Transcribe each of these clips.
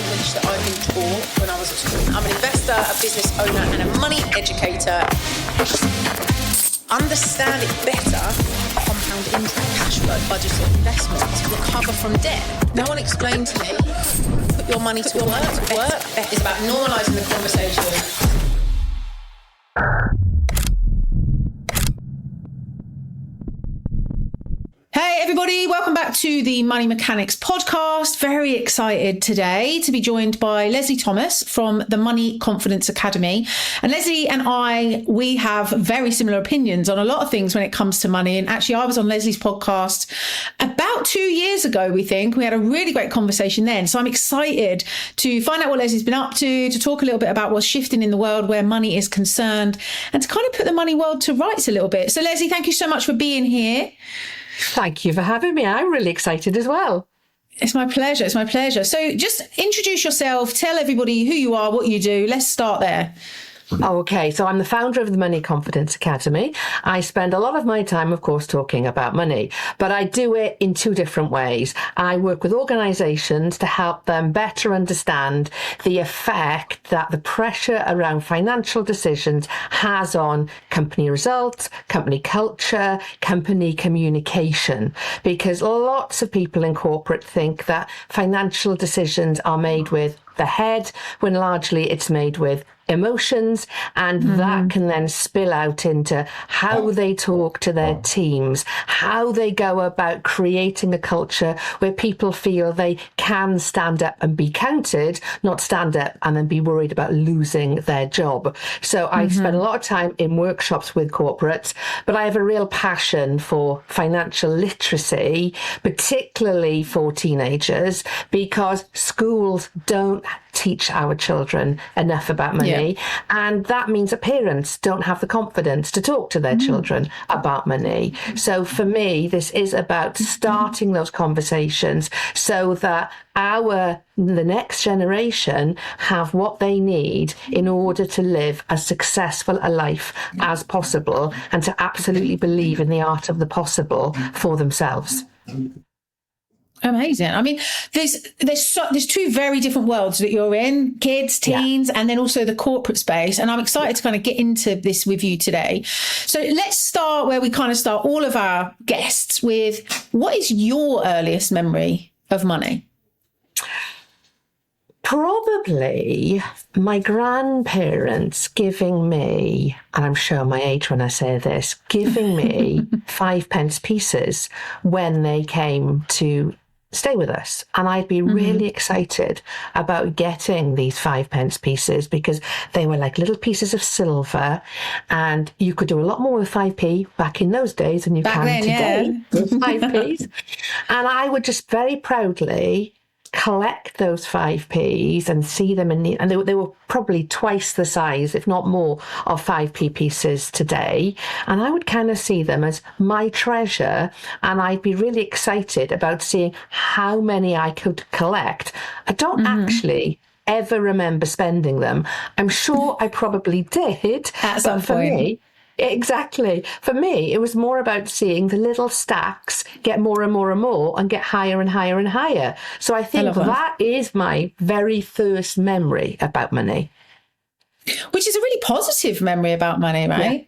language that I've been taught when I was at school. I'm an investor, a business owner, and a money educator. Understand it better, compound interest, cash flow, budgeting, investments, recover from debt. No one explained to me, put your money to work. It's about normalising the conversation. Hey everybody, welcome back to the Money Mechanics podcast. Very excited today to be joined by Lesley Thomas from the Money Confidence Academy. And Lesley and we have very similar opinions on a lot of things when it comes to money. And actually, I was on Lesley's podcast about 2 years ago, we think. We had a really great conversation then. So I'm excited to find out what Lesley's been up to talk a little bit about what's shifting in the world where money is concerned, and to kind of put the money world to rights a little bit. So Lesley, thank you so much for being here. Thank you for having me. I'm really excited as well. It's my pleasure. It's my pleasure. So just introduce yourself. Tell everybody who you are, what you do. Let's start there. Okay, so I'm the founder of the Money Confidence Academy. I spend a lot of my time, of course, talking about money, but I do it in two different ways. I work with organisations to help them better understand the effect that the pressure around financial decisions has on company results, company culture, company communication, because lots of people in corporate think that financial decisions are made with the head, when largely it's made with emotions, and that can then spill out into how they talk to their teams, how they go about creating a culture where people feel they can stand up and be counted, not stand up and then be worried about losing their job. So I spend a lot of time in workshops with corporates, but I have a real passion for financial literacy, particularly for teenagers, because schools don't teach our children enough about money, and that means that parents don't have the confidence to talk to their children about money. So for me, this is about starting those conversations so that the next generation have what they need in order to live as successful a life as possible, and to absolutely believe in the art of the possible for themselves. Amazing. I mean, there's two very different worlds that you're in, kids, teens, and then also the corporate space. And I'm excited to kind of get into this with you today. So let's start where we kind of start all of our guests with, what is your earliest memory of money? Probably my grandparents giving me, and I'm showing my age when I say this, giving me 5 pence pieces when they came to stay with us. And I'd be really excited about getting these 5 pence pieces, because they were like little pieces of silver, and you could do a lot more with 5p back in those days than you can today with 5p's. And I would just very proudly collect those 5p's and see them and they were probably twice the size, if not more, of 5p pieces today. And I would kind of see them as my treasure, and I'd be really excited about seeing how many I could collect. I don't actually ever remember spending them. I'm sure I probably did at some point. Exactly. For me, it was more about seeing the little stacks get more and more and more and get higher and higher and higher. So I think that is my very first memory about money. Which is a really positive memory about money, right?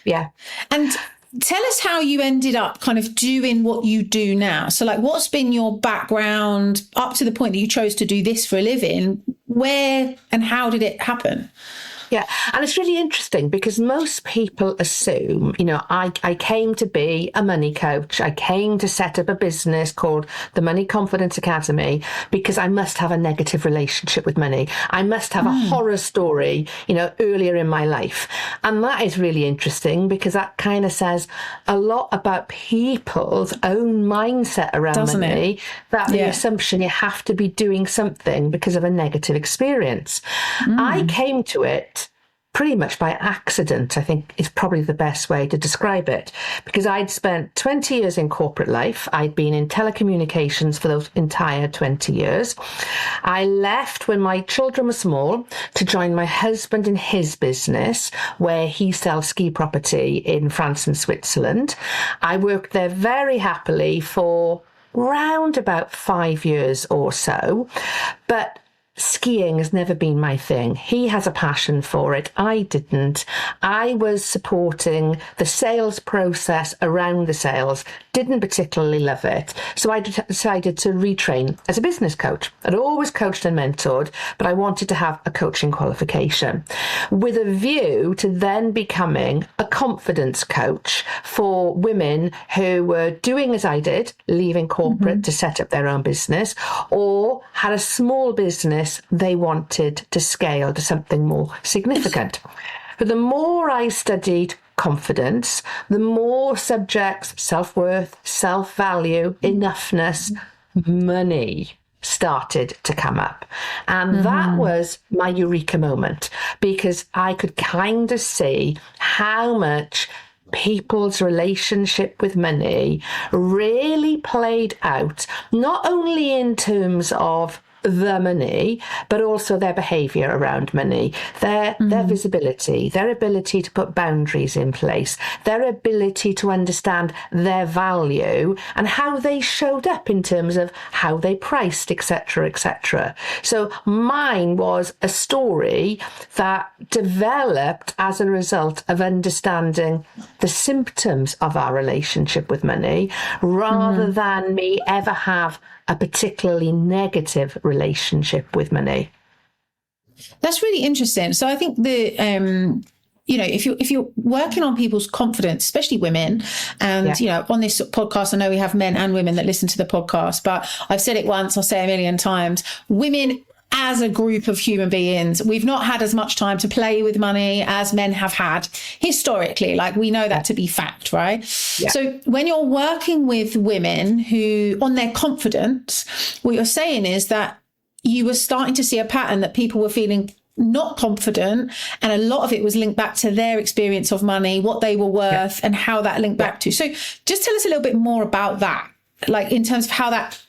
Yeah. And tell us how you ended up kind of doing what you do now. So like, what's been your background up to the point that you chose to do this for a living? Where and how did it happen? Yeah, and it's really interesting because most people assume, I came to be a money coach. I came to set up a business called the Money Confidence Academy because I must have a negative relationship with money. I must have a horror story, earlier in my life. And that is really interesting because that kind of says a lot about people's own mindset around money, that the assumption you have to be doing something because of a negative experience. I came to it pretty much by accident, I think is probably the best way to describe it, because I'd spent 20 years in corporate life. I'd been in telecommunications for those entire 20 years. I left when my children were small to join my husband in his business, where he sells ski property in France and Switzerland. I worked there very happily for round about 5 years or so, but skiing has never been my thing. He has a passion for it. I didn't. I was supporting the sales process around the sales, didn't particularly love it. So I decided to retrain as a business coach. I'd always coached and mentored, but I wanted to have a coaching qualification with a view to then becoming a confidence coach for women who were doing as I did, leaving corporate to set up their own business, or had a small business they wanted to scale to something more significant. But the more I studied confidence, the more subjects, self-worth, self-value, enoughness, money started to come up. And that was my eureka moment, because I could kind of see how much people's relationship with money really played out, not only in terms of the money, but also their behaviour around money, their visibility, their ability to put boundaries in place, their ability to understand their value and how they showed up in terms of how they priced, etc., etc. So mine was a story that developed as a result of understanding the symptoms of our relationship with money, rather than me ever have a particularly negative relationship with money. That's really interesting. So I think if you're working on people's confidence, especially women, and on this podcast, I know we have men and women that listen to the podcast, but I've said it once, I'll say it a million times. Women as a group of human beings, we've not had as much time to play with money as men have had historically. Like, we know that to be fact, right? Yeah. So when you're working with women who, on their confidence, what you're saying is that you were starting to see a pattern that people were feeling not confident, and a lot of it was linked back to their experience of money, what they were worth, and how that linked back to. So just tell us a little bit more about that, like in terms of how that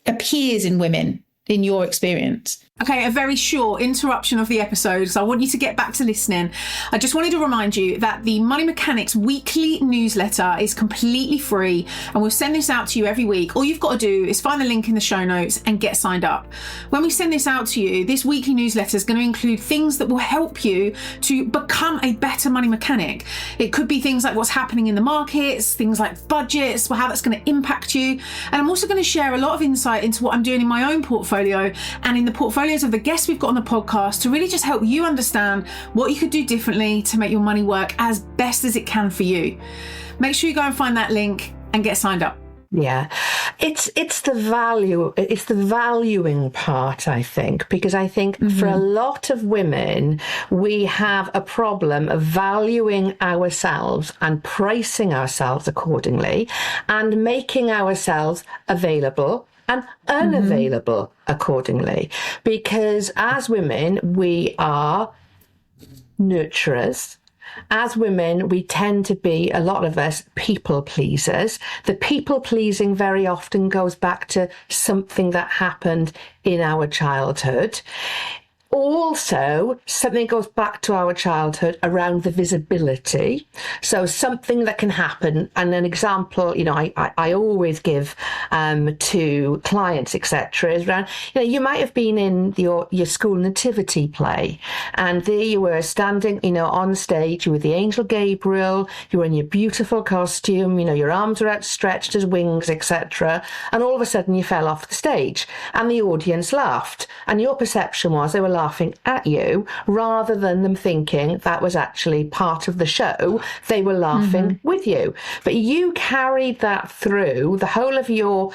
appears in women, in your experience. Okay, a very short interruption of the episode, so I want you to get back to listening. I just wanted to remind you that the Money Mechanics weekly newsletter is completely free, and we'll send this out to you every week. All you've got to do is find the link in the show notes and get signed up. When we send this out to you, this weekly newsletter is going to include things that will help you to become a better money mechanic. It could be things like what's happening in the markets, things like budgets, how that's going to impact you. And I'm also going to share a lot of insight into what I'm doing in my own portfolio and in the portfolio of the guests we've got on the podcast, to really just help you understand what you could do differently to make your money work as best as it can for you. Make sure you go and find that link and get signed up. Yeah, it's the valuing part, I think, because I think for a lot of women, we have a problem of valuing ourselves and pricing ourselves accordingly and making ourselves available and unavailable accordingly. Because as women, we are nurturers. As women, we tend to be, a lot of us, people pleasers. The people pleasing very often goes back to something that happened in our childhood. Also, something goes back to our childhood around the visibility. So something that can happen, and an example, I always give to clients, etc., is around, you might have been in your school nativity play, and there you were standing, on stage, you were the angel Gabriel, you were in your beautiful costume, your arms were outstretched as wings, etc., and all of a sudden you fell off the stage, and the audience laughed, and your perception was they were laughing at you rather than them thinking that was actually part of the show. They were laughing with you. But you carried that through the whole of your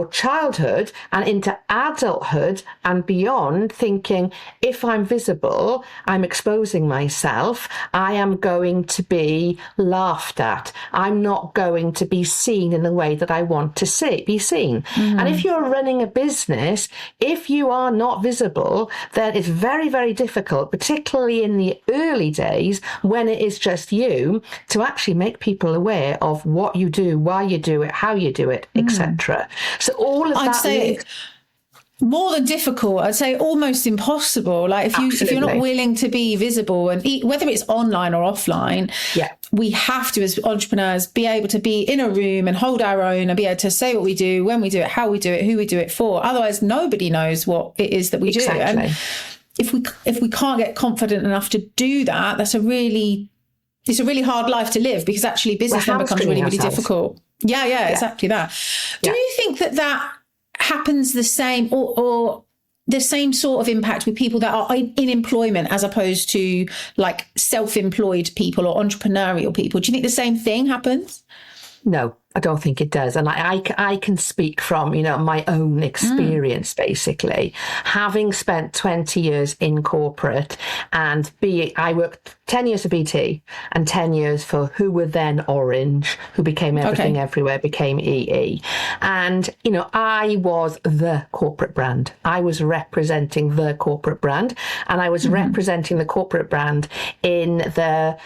childhood and into adulthood and beyond, thinking, if I'm visible, I'm exposing myself, I am going to be laughed at. I'm not going to be seen in the way that I want to be seen. And if you're running a business, if you are not visible, then it's very, very difficult, particularly in the early days when it is just you, to actually make people aware of what you do, why you do it, how you do it, etc. So all of I'd that say more than difficult, I'd say almost impossible. Like if you're not willing to be visible, and whether it's online or offline, we have to, as entrepreneurs, be able to be in a room and hold our own and be able to say what we do, when we do it, how we do it, who we do it for. Otherwise, nobody knows what it is that we do. And if we can't get confident enough to do that, it's a really hard life to live, because actually business then becomes really, really difficult. Yeah, exactly that. Do you think that happens the same or the same sort of impact with people that are in employment as opposed to like self-employed people or entrepreneurial people? Do you think the same thing happens? No, I don't think it does. And I can speak from, my own experience, basically. Having spent 20 years in corporate and I worked 10 years for BT and 10 years for who were then Orange, who became Everything Everywhere, became EE. And, I was the corporate brand. I was representing the corporate brand, and I was representing the corporate brand in the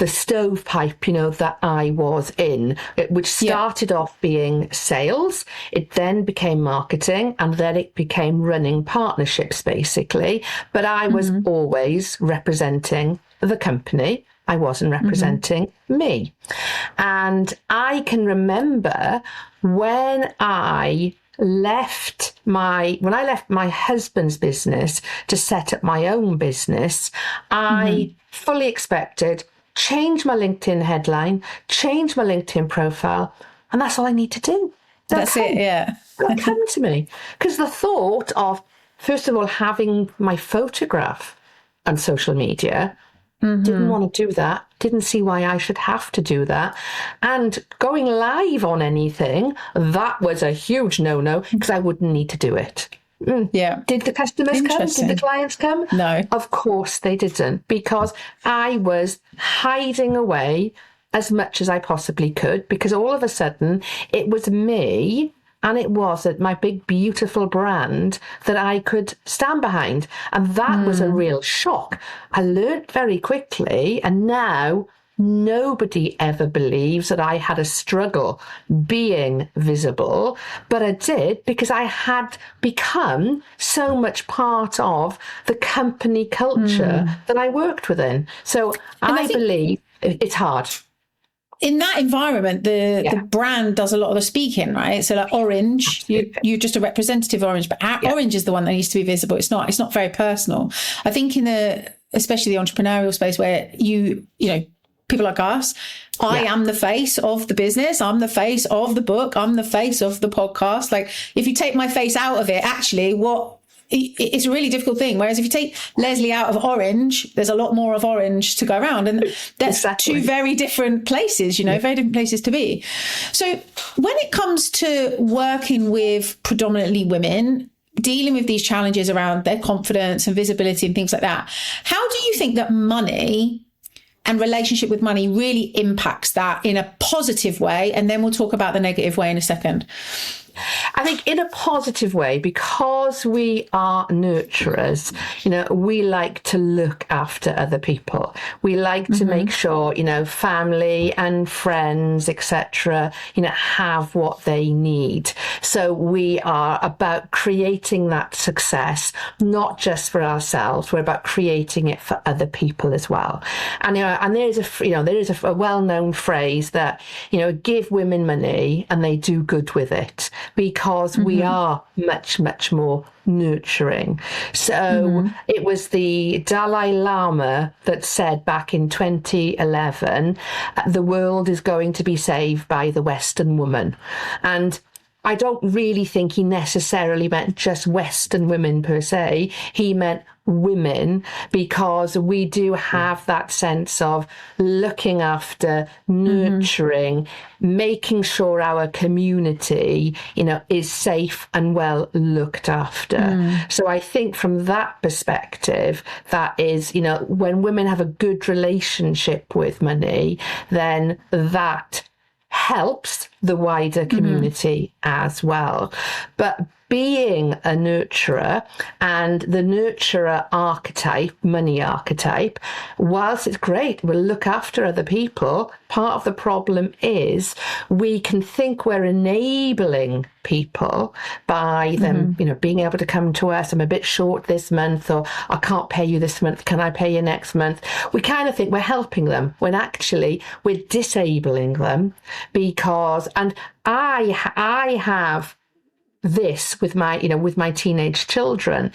stovepipe, that I was in, which started off being sales. It then became marketing, and then it became running partnerships, basically. But I was always representing the company. I wasn't representing me. And I can remember when I left my husband's business to set up my own business, I fully expected, change my LinkedIn headline, change my LinkedIn profile, and that's all I need to do. They'll come to me. Because the thought of, first of all, having my photograph on social media, didn't want to do that, didn't see why I should have to do that. And going live on anything, that was a huge no-no, because I wouldn't need to do it. Yeah. Did the customers come? Did the clients come? No. Of course they didn't, because I was hiding away as much as I possibly could, because all of a sudden it was me and it was my big, beautiful brand that I could stand behind. And that was a real shock. I learned very quickly, and now nobody ever believes that I had a struggle being visible, but I did, because I had become so much part of the company culture that I worked within. So I believe it's hard. In that environment, the brand does a lot of the speaking, right? So like Orange, you're just a representative of Orange, but Orange is the one that needs to be visible. It's not very personal. I think especially the entrepreneurial space where people like us, I am the face of the business. I'm the face of the book. I'm the face of the podcast. Like, if you take my face out of it, actually, it's a really difficult thing. Whereas if you take Lesley out of Orange, there's a lot more of Orange to go around. And that's two very different places, very different places to be. So when it comes to working with predominantly women, dealing with these challenges around their confidence and visibility and things like that, how do you think that money and relationship with money really impacts that in a positive way? And then we'll talk about the negative way in a second. I think in a positive way, because we are nurturers, we like to look after other people. We like to make sure, family and friends, etc., have what they need. So we are about creating that success, not just for ourselves. We're about creating it for other people as well. And there is a well-known phrase that, give women money and they do good with it, because we are much, much more nurturing. So it was the Dalai Lama that said back in 2011, the world is going to be saved by the Western woman. And I don't really think he necessarily meant just Western women per se. He meant women, because we do have that sense of looking after, nurturing, making sure our community, is safe and well looked after. So I think from that perspective, that is, when women have a good relationship with money, then that helps the wider community as well. But being a nurturer and the nurturer archetype, money archetype, whilst it's great, we'll look after other people, part of the problem is we can think we're enabling people by them, being able to come to us, I'm a bit short this month, or I can't pay you this month, can I pay you next month? We kind of think we're helping them when actually we're disabling them, because, and I have this with my teenage children,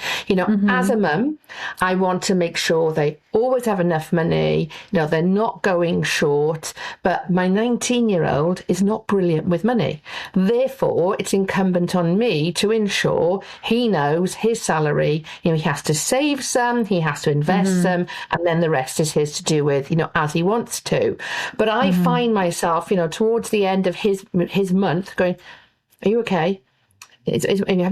as a mum, I want to make sure they always have enough money, they're not going short, but my 19-year-old is not brilliant with money. Therefore, it's incumbent on me to ensure he knows his salary, he has to save some, he has to invest some, and then the rest is his to do with, as he wants to. But I find myself, towards the end of his month going, are you okay? Have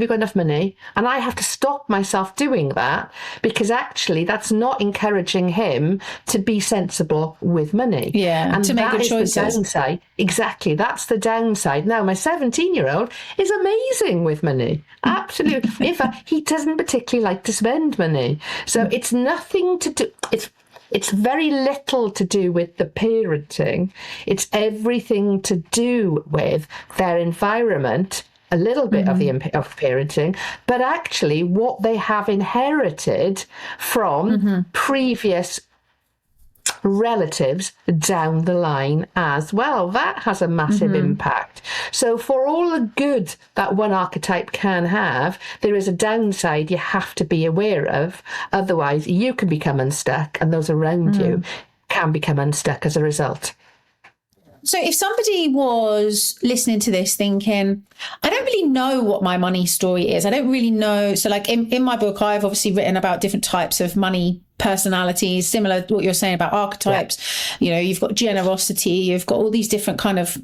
you got enough money? And I have to stop myself doing that, because actually that's not encouraging him to be sensible with money. Yeah, and to make good choices. The downside. Exactly, that's the downside. Now, my 17-year-old is amazing with money. Absolutely. In fact, he doesn't particularly like to spend money. So it's nothing to do... It's very little to do with the parenting. It's everything to do with their environment, a little bit of parenting, but actually what they have inherited from previous relatives down the line as well. That has a massive impact. So for all the good that one archetype can have, there is a downside you have to be aware of. Otherwise, you can become unstuck, and those around you can become unstuck as a result. So if somebody was listening to this thinking, I don't really know what my money story is, I don't really know. So like in my book, I've obviously written about different types of money personalities, similar to what you're saying about archetypes. You've got generosity, you've got all these different kind of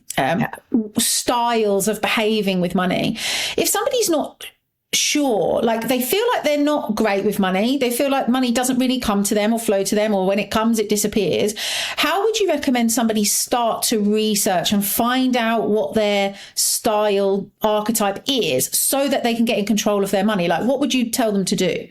styles of behaving with money. If somebody's not sure, like they feel like they're not great with money, they feel like money doesn't really come to them or flow to them, or when it comes it disappears, how would you recommend somebody start to research and find out what their style archetype is so that they can get in control of their money? Like, what would you tell them to do?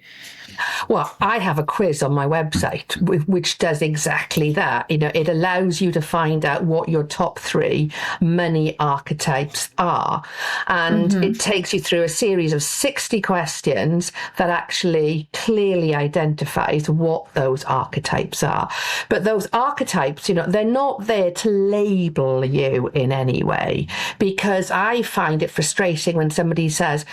Well, I have a quiz on my website which does exactly that. It allows you to find out what your top 3 money archetypes are. And it takes you through a series of 60 questions that actually clearly identifies what those archetypes are. But those archetypes, they're not there to label you in any way, because I find it frustrating when somebody says,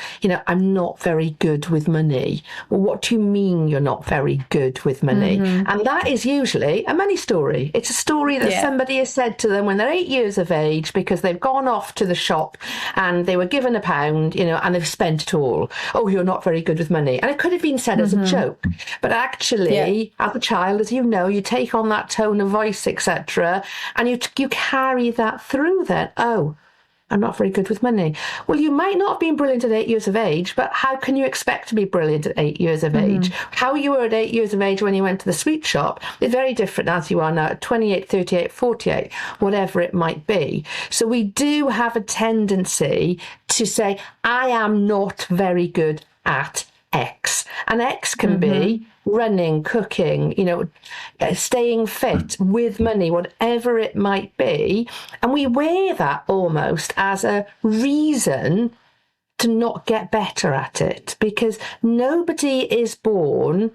I'm not very good with money. Well, what do you mean you're not very good with money? And that is usually a money story. It's a story that somebody has said to them when they're 8 years of age, because they've gone off to the shop and they were given £1, and they've spent it all. Oh, you're not very good with money. And it could have been said as a joke, but actually as a child, as you take on that tone of voice, etc., and you carry that through then. Oh, I'm not very good with money. Well, you might not have been brilliant at 8 years of age, but how can you expect to be brilliant at 8 years of age? How you were at 8 years of age when you went to the sweet shop is very different as you are now at 28, 38, 48, whatever it might be. So we do have a tendency to say, I am not very good at X. And X can be running, cooking, staying fit, with money, whatever it might be. And we wear that almost as a reason to not get better at it, because nobody is born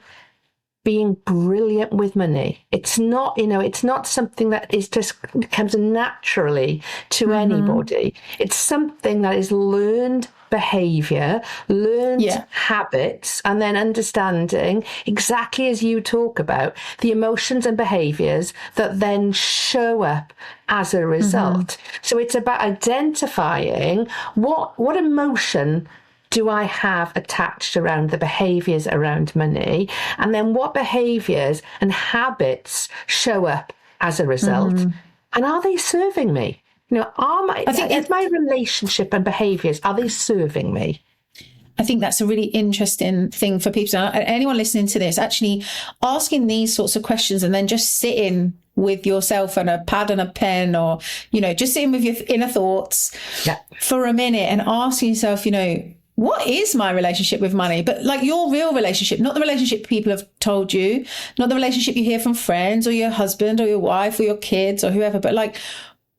being brilliant with money. It's not, it's not something that is just comes naturally to anybody. It's something that is learned behaviour, learned habits, and then understanding, exactly as you talk about, the emotions and behaviours that then show up as a result. So it's about identifying what emotion do I have attached around the behaviours around money, and then what behaviours and habits show up as a result, and are they serving me? Is my relationship and behaviours, are they serving me? I think that's a really interesting thing for people. Anyone listening to this, actually asking these sorts of questions and then just sitting with yourself and a pad and a pen, or, just sitting with your inner thoughts for a minute and asking yourself, what is my relationship with money? But like your real relationship, not the relationship people have told you, not the relationship you hear from friends or your husband or your wife or your kids or whoever, but like,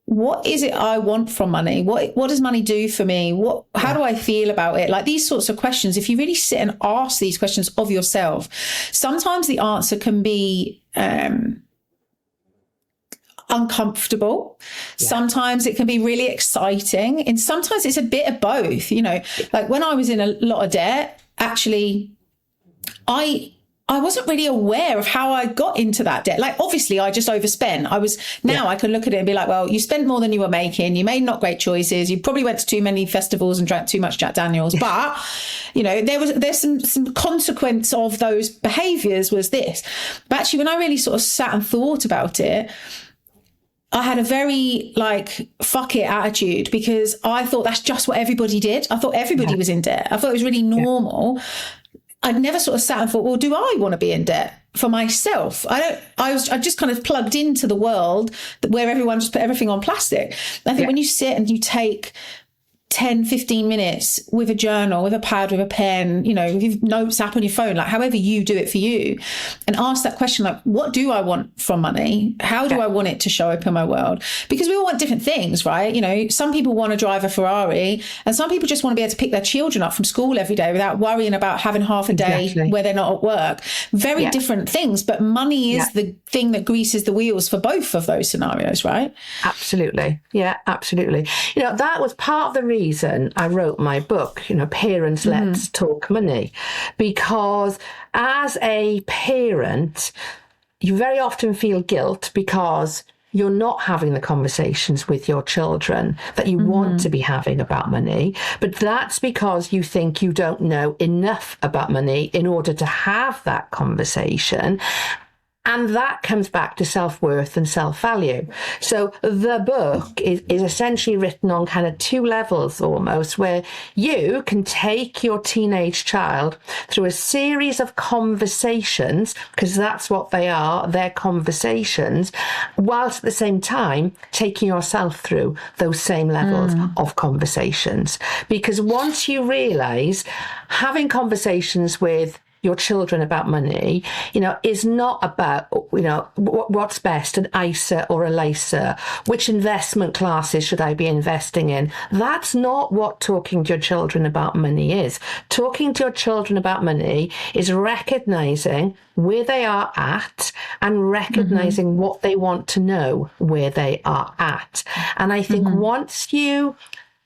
what is it I want from money? What does money do for me? How do I feel about it? Like these sorts of questions, if you really sit and ask these questions of yourself, sometimes the answer can be uncomfortable. Yeah. Sometimes it can be really exciting. And sometimes it's a bit of both, like when I was in a lot of debt, actually, I wasn't really aware of how I got into that debt. Like, obviously I just overspent. I can look at it and be like, well, you spent more than you were making. You made not great choices. You probably went to too many festivals and drank too much Jack Daniels. But, there's some consequence of those behaviors was this. But actually, when I really sort of sat and thought about it, I had a very fuck it attitude, because I thought that's just what everybody did. I thought everybody was in debt. I thought it was really normal. Yeah. I'd never sort of sat and thought, well, do I want to be in debt for myself? I just kind of plugged into the world where everyone just put everything on plastic. I think when you sit and you take 10, 15 minutes with a journal, with a pad, with a pen, with your notes app on your phone, like however you do it for you, and ask that question, like, what do I want from money? How do I want it to show up in my world? Because we all want different things, right? Some people want to drive a Ferrari, and some people just want to be able to pick their children up from school every day without worrying about having half a day where they're not at work. Very different things, but money is the thing that greases the wheels for both of those scenarios, right? Absolutely. Yeah, absolutely. That was part of the reason I wrote my book, Parents, Let's Talk Money, because as a parent, you very often feel guilt because you're not having the conversations with your children that you want to be having about money. But that's because you think you don't know enough about money in order to have that conversation. And that comes back to self-worth and self-value. So the book is essentially written on kind of two levels almost, where you can take your teenage child through a series of conversations, because that's what they are, they're conversations, whilst at the same time taking yourself through those same levels of conversations. Because once you realise having conversations with your children about money, is not about, what's best, an ISA or a LISA, which investment classes should I be investing in? That's not what talking to your children about money is. Talking to your children about money is recognising where they are at and recognising what they want to know where they are at. And I think once you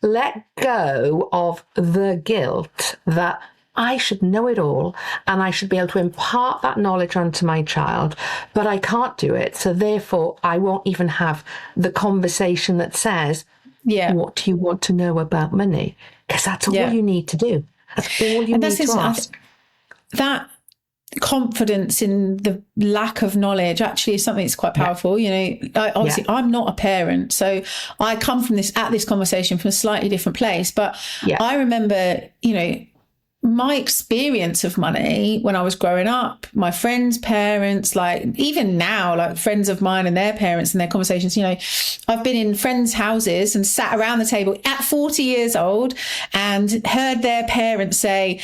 let go of the guilt that I should know it all and I should be able to impart that knowledge onto my child, but I can't do it. So therefore, I won't even have the conversation that says, what do you want to know about money? Because that's all you need to do. That's all you need to ask. That confidence in the lack of knowledge actually is something that's quite powerful. Obviously I'm not a parent, so I come from this conversation from a slightly different place. But I remember, my experience of money when I was growing up, my friends' parents, even now, friends of mine and their parents and their conversations, I've been in friends' houses and sat around the table at 40 years old and heard their parents say,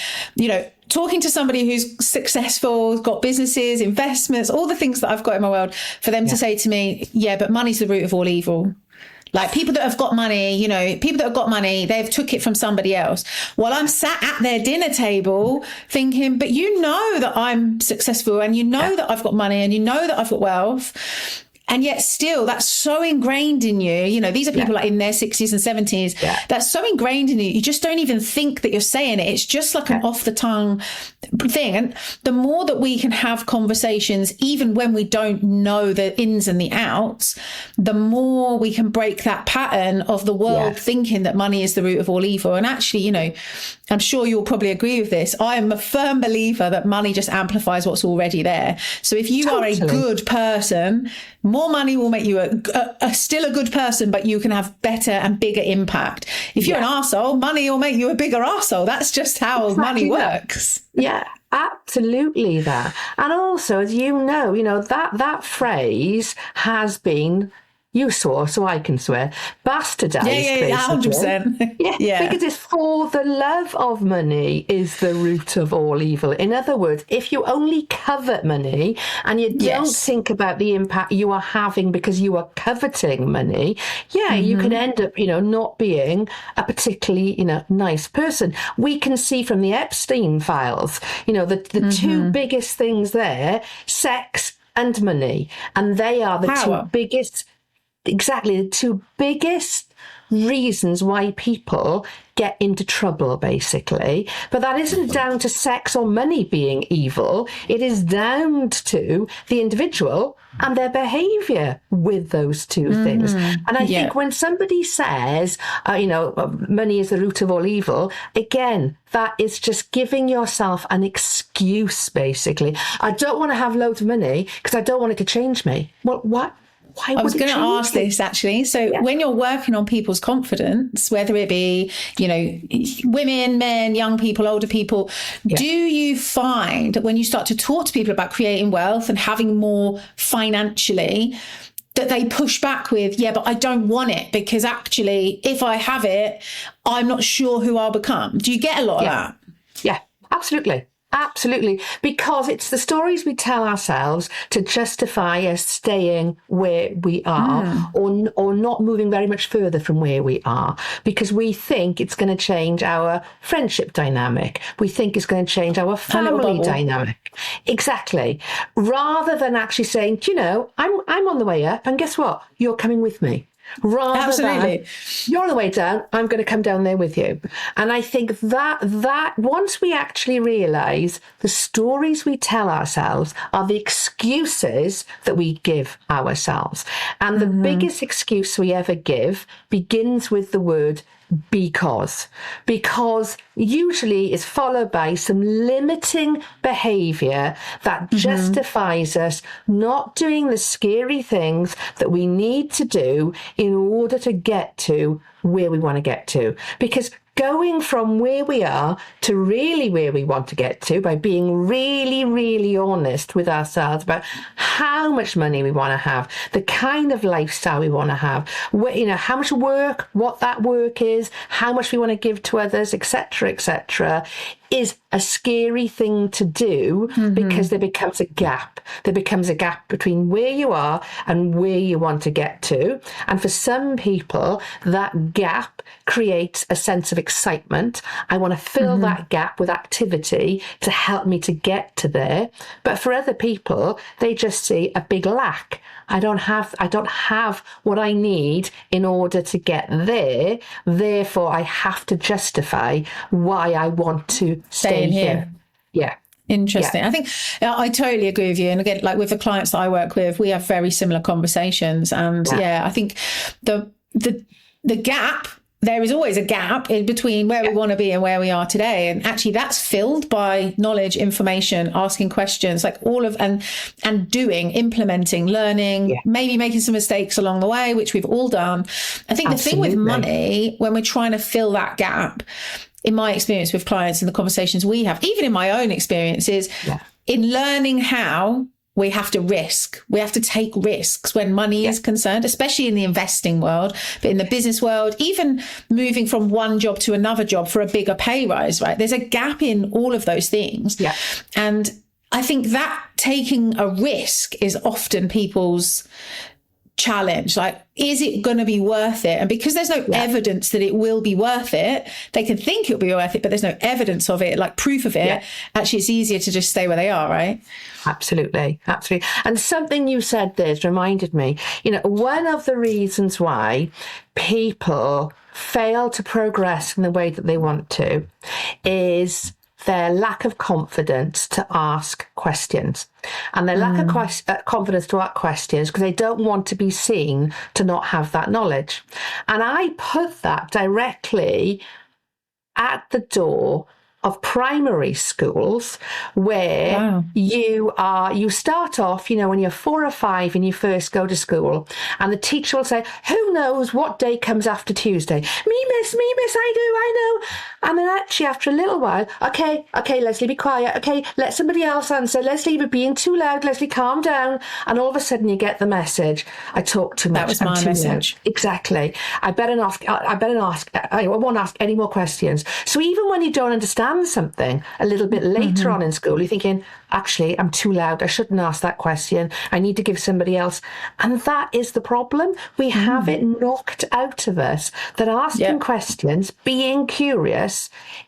talking to somebody who's successful, got businesses, investments, all the things that I've got in my world, for them to say to me, but money's the root of all evil. Like people that have got money, they've took it from somebody else. While I'm sat at their dinner table thinking, but that I'm successful and that I've got money and that I've got wealth. And yet still, that's so ingrained in you. These are people in their 60s and 70s. Yeah. That's so ingrained in you. You just don't even think that you're saying it. It's just like an off the tongue thing. And the more that we can have conversations, even when we don't know the ins and the outs, the more we can break that pattern of the world thinking that money is the root of all evil. And actually, I'm sure you'll probably agree with this. I am a firm believer that money just amplifies what's already there. So if you are a good person, more money will make you still a good person, but you can have better and bigger impact. If you're an arsehole, money will make you a bigger arsehole. That's just how money works. Yeah, absolutely that. And also, as that phrase has been You swore, so I can swear. Bastardized, Yeah, 100%. Yeah, because it's for the love of money is the root of all evil. In other words, if you only covet money and you don't think about the impact you are having because you are coveting money, you can end up, not being a particularly, nice person. We can see from the Epstein files, the two biggest things there, sex and money. And they are the two biggest... Exactly, the two biggest reasons why people get into trouble, basically. But that isn't down to sex or money being evil. It is down to the individual and their behaviour with those two things. And I think when somebody says, money is the root of all evil, again, that is just giving yourself an excuse, basically. I don't want to have loads of money because I don't want it to change me. Well, what? I was going to ask this actually. So when you're working on people's confidence, whether it be, women, men, young people, older people, do you find that when you start to talk to people about creating wealth and having more financially, that they push back with, but I don't want it because actually if I have it, I'm not sure who I'll become. Do you get a lot of that? Yeah, absolutely. Absolutely, because it's the stories we tell ourselves to justify us staying where we are or not moving very much further from where we are, because we think it's going to change our friendship dynamic. We think it's going to change our family dynamic. Exactly. Rather than actually saying, I'm on the way up and guess what? You're coming with me. Rather than you're on the way down, I'm going to come down there with you. And I think that once we actually realise the stories we tell ourselves are the excuses that we give ourselves. And the biggest excuse we ever give begins with the word because usually is followed by some limiting behaviour that justifies us not doing the scary things that we need to do in order to get to where we want to get to. Because going from where we are to really where we want to get to by being really, really honest with ourselves about how much money we want to have, the kind of lifestyle we want to have, how much work, what that work is, how much we want to give to others, etc., is a scary thing to do because there becomes a gap. There becomes a gap between where you are and where you want to get to. And for some people, that gap creates a sense of excitement. I want to fill that gap with activity to help me to get to there. But for other people, they just see a big lack. I don't have what I need in order to get there. Therefore, I have to justify why I want to stay here. Yeah. Interesting. I think I totally agree with you. And again, like with the clients that I work with, we have very similar conversations. And I think the gap, there is always a gap in between where we want to be and where we are today. And actually that's filled by knowledge, information, asking questions, like all of, and doing, implementing, learning, maybe making some mistakes along the way, which we've all done. I think the thing with money, when we're trying to fill that gap, in my experience with clients and the conversations we have, even in my own experiences, in learning how we have to risk. We have to take risks when money is concerned, especially in the investing world, but in the business world, even moving from one job to another job for a bigger pay rise, right? There's a gap in all of those things. Yeah. And I think that taking a risk is often people's challenge. Like, is it going to be worth it? And because there's no evidence that it will be worth it, they can think it'll be worth it, but there's no evidence of it, like proof of it. Actually, it's easier to just stay where they are, right? Absolutely. And something you said there reminded me, one of the reasons why people fail to progress in the way that they want to is their lack of confidence to ask questions, and their lack of confidence to ask questions because they don't want to be seen to not have that knowledge. And I put that directly at the door of primary schools where you start off, when you're 4 or 5 and you first go to school, and the teacher will say, who knows what day comes after Tuesday? Me, miss, I know. And then actually after a little while, okay, Lesley, be quiet. Okay, let somebody else answer. Lesley, you're being too loud. Lesley, calm down. And all of a sudden you get the message, I talk too much. That was my message. Loud. Exactly. I won't ask any more questions. So even when you don't understand something a little bit later on in school, you're thinking, actually, I'm too loud. I shouldn't ask that question. I need to give somebody else. And that is the problem. We have it knocked out of us that asking questions, being curious,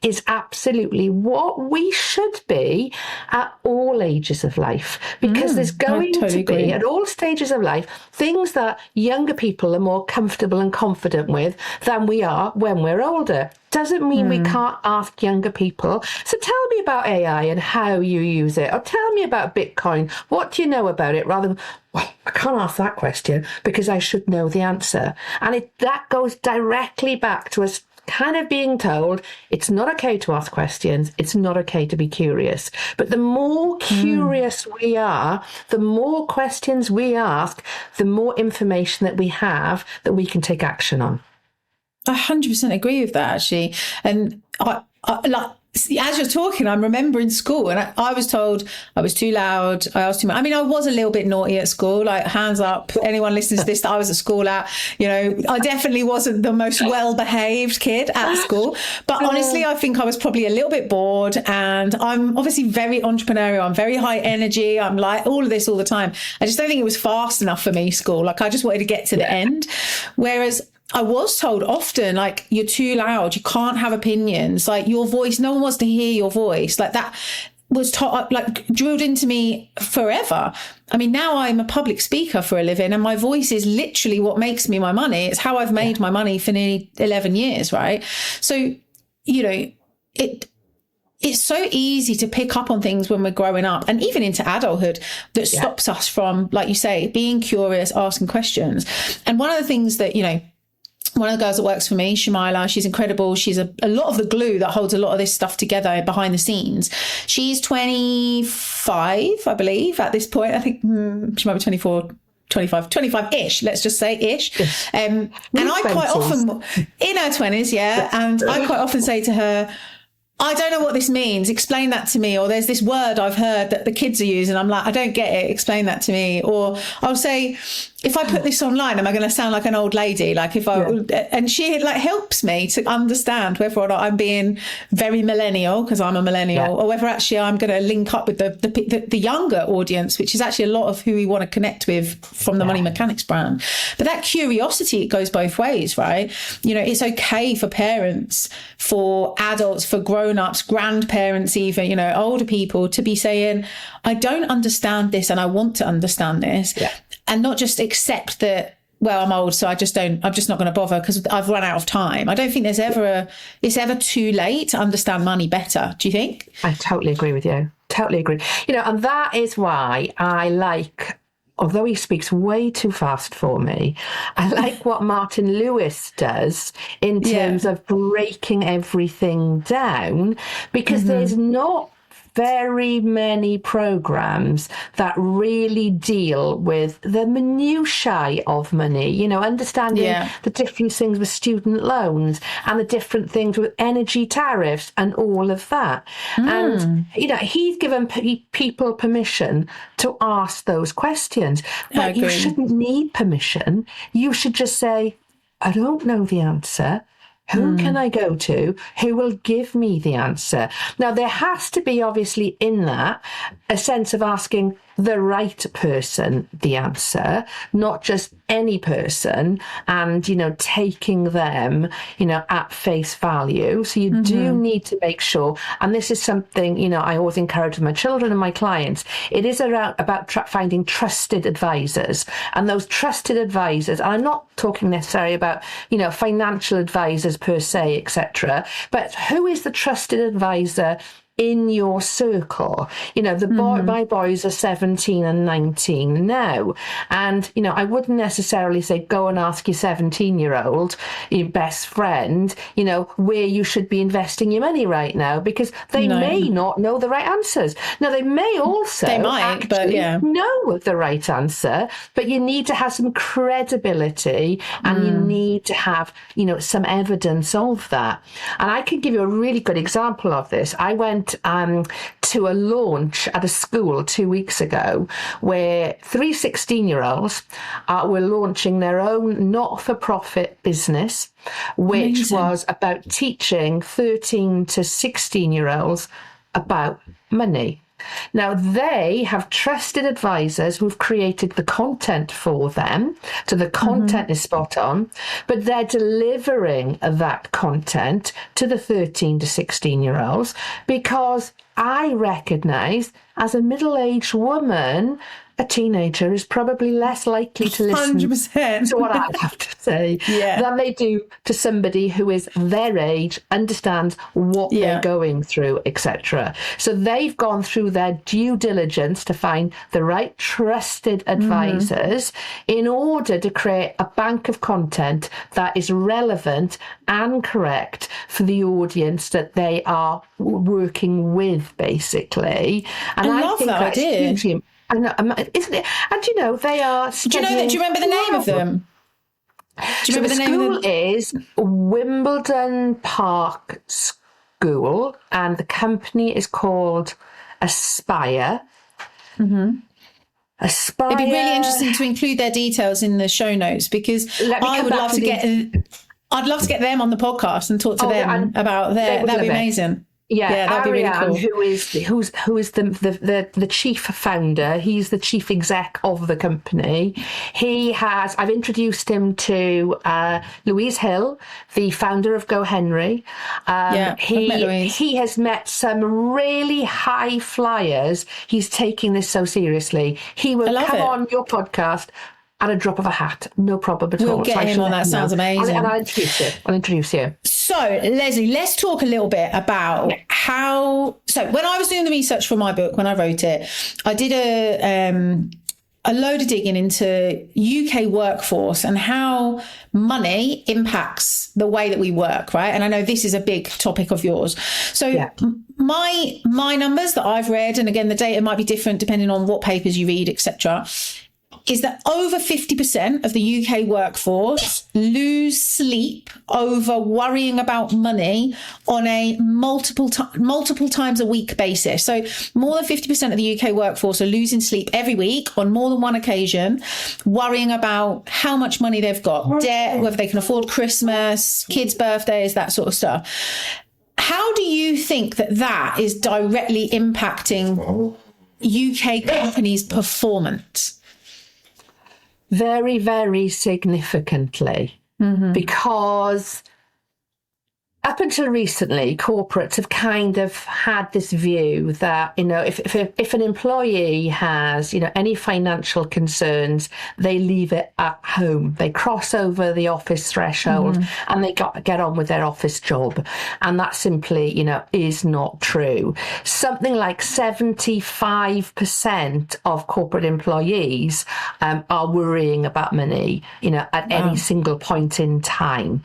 is absolutely what we should be at all ages of life. Because there's going to be, at all stages of life, things that younger people are more comfortable and confident with than we are when we're older. Doesn't mean we can't ask younger people, so tell me about AI and how you use it, or tell me about Bitcoin. What do you know about it? Rather than, well, I can't ask that question because I should know the answer. And that goes directly back to us kind of being told it's not okay to ask questions, it's not okay to be curious. But the more curious we are, the more questions we ask, the more information that we have that we can take action on. I 100% agree with that, actually. And I like, as you're talking, I'm remembering school, and I was told I was too loud. I asked too much. I mean, I was a little bit naughty at school. Like, hands up, anyone listening to this that I was at school at. I definitely wasn't the most well-behaved kid at school. But honestly, I think I was probably a little bit bored. And I'm obviously very entrepreneurial. I'm very high energy. I'm like all of this all the time. I just don't think it was fast enough for me, school. Like, I just wanted to get to the end. Whereas I was told often, like, you're too loud, you can't have opinions, like, your voice, no one wants to hear your voice. Like, that was taught, like, drilled into me forever. I mean, now I'm a public speaker for a living, and my voice is literally what makes me my money. It's how I've made my money for nearly 11 years, right? So, it's so easy to pick up on things when we're growing up, and even into adulthood, that stops us from, like you say, being curious, asking questions. And one of the things that, one of the girls that works for me, Shamila, she's incredible. She's a lot of the glue that holds a lot of this stuff together behind the scenes. She's 25, I believe, at this point. I think she might be 24, 25-ish, let's just say ish. And I quite often, in her 20s, and I quite often say to her, I don't know what this means. Explain that to me. Or there's this word I've heard that the kids are using. I'm like, I don't get it. Explain that to me. Or I'll say, if I put this online, am I going to sound like an old lady? Like, and she helps me to understand whether or not I'm being very millennial, because I'm a millennial, or whether actually I'm going to link up with the younger audience, which is actually a lot of who we want to connect with from the Money Mechanics brand. But that curiosity, it goes both ways, right? It's okay for parents, for adults, for grown-ups, grandparents, even, older people, to be saying, I don't understand this and I want to understand this. And not just accept that, well, I'm old, so I'm just not going to bother because I've run out of time. I don't think it's ever too late to understand money better. Do you think? I totally agree with you. Totally agree. And that is why I like, although he speaks way too fast for me, I like what Martin Lewis does in terms of breaking everything down, because there's not very many programs that really deal with the minutiae of money, understanding the different things with student loans and the different things with energy tariffs and all of that. And, he's given people permission to ask those questions, but you shouldn't need permission. You should just say, I don't know the answer. Who can I go to? Who will give me the answer? Now, there has to be, obviously, in that, a sense of asking the right person the answer, not just any person, and, taking them, at face value. So you do need to make sure, and this is something, I always encourage my children and my clients, it is about finding trusted advisors. And those trusted advisors, and I'm not talking necessarily about, financial advisors per se, etc., but who is the trusted advisor in your circle. You know, my boys are 17 and 19 now. And, you know, I wouldn't necessarily say go and ask your 17-year-old, your best friend, you know, where you should be investing your money right now, because they may not know the right answers. Now, they may also know the right answer, but you need to have some credibility and you need to have, you know, some evidence of that. And I can give you a really good example of this. I went to a launch at a school 2 weeks ago where 3 16-year-olds were launching their own not-for-profit business, which was about teaching 13 to 16-year-olds about money. Now, they have trusted advisors who've created the content for them, so the content is spot on, but they're delivering that content to the 13 to 16-year-olds because I recognise, as a middle-aged woman, a teenager is probably less likely to listen 100%. to what I have to say than they do to somebody who is their age, understands what they're going through, etc. So they've gone through their due diligence to find the right trusted advisors in order to create a bank of content that is relevant and correct for the audience that they are working with, basically. And I think that idea. Hugely, isn't it? And you know, they are. Do you remember the name of them? Do you remember the name of them? Is Wimbledon Park School, and the company is called Aspire. Aspire. It'd be really interesting to include their details in the show notes, because I would love to I'd love to get them on the podcast and talk to them about their. That'd be amazing. Yeah, that'd be really cool. Who is the chief founder? He's the chief exec of the company. I've introduced him to Louise Hill, the founder of Go Henry. I've met Louise. He has met some really high flyers. He's taking this so seriously. He will come on your podcast at a drop of a hat, no problem at all. We'll get him on. That sounds amazing. And I'll introduce you. So, Lesley, let's talk a little bit about how. So, when I was doing the research for my book, when I wrote it, I did a load of digging into UK workforce and how money impacts the way that we work, right? And I know this is a big topic of yours. So my numbers that I've read, and again, the data might be different depending on what papers you read, etc., is that over 50% of the UK workforce lose sleep over worrying about money on a multiple times a week basis. So more than 50% of the UK workforce are losing sleep every week on more than one occasion, worrying about how much money they've got, debt, whether they can afford Christmas, kids' birthdays, that sort of stuff. How do you think that is directly impacting UK companies' performance? Very, very significantly, because up until recently, corporates have kind of had this view that, you know, if an employee has, you know, any financial concerns, they leave it at home. They cross over the office threshold and they get on with their office job. And that simply, you know, is not true. Something like 75% of corporate employees are worrying about money, you know, at any single point in time.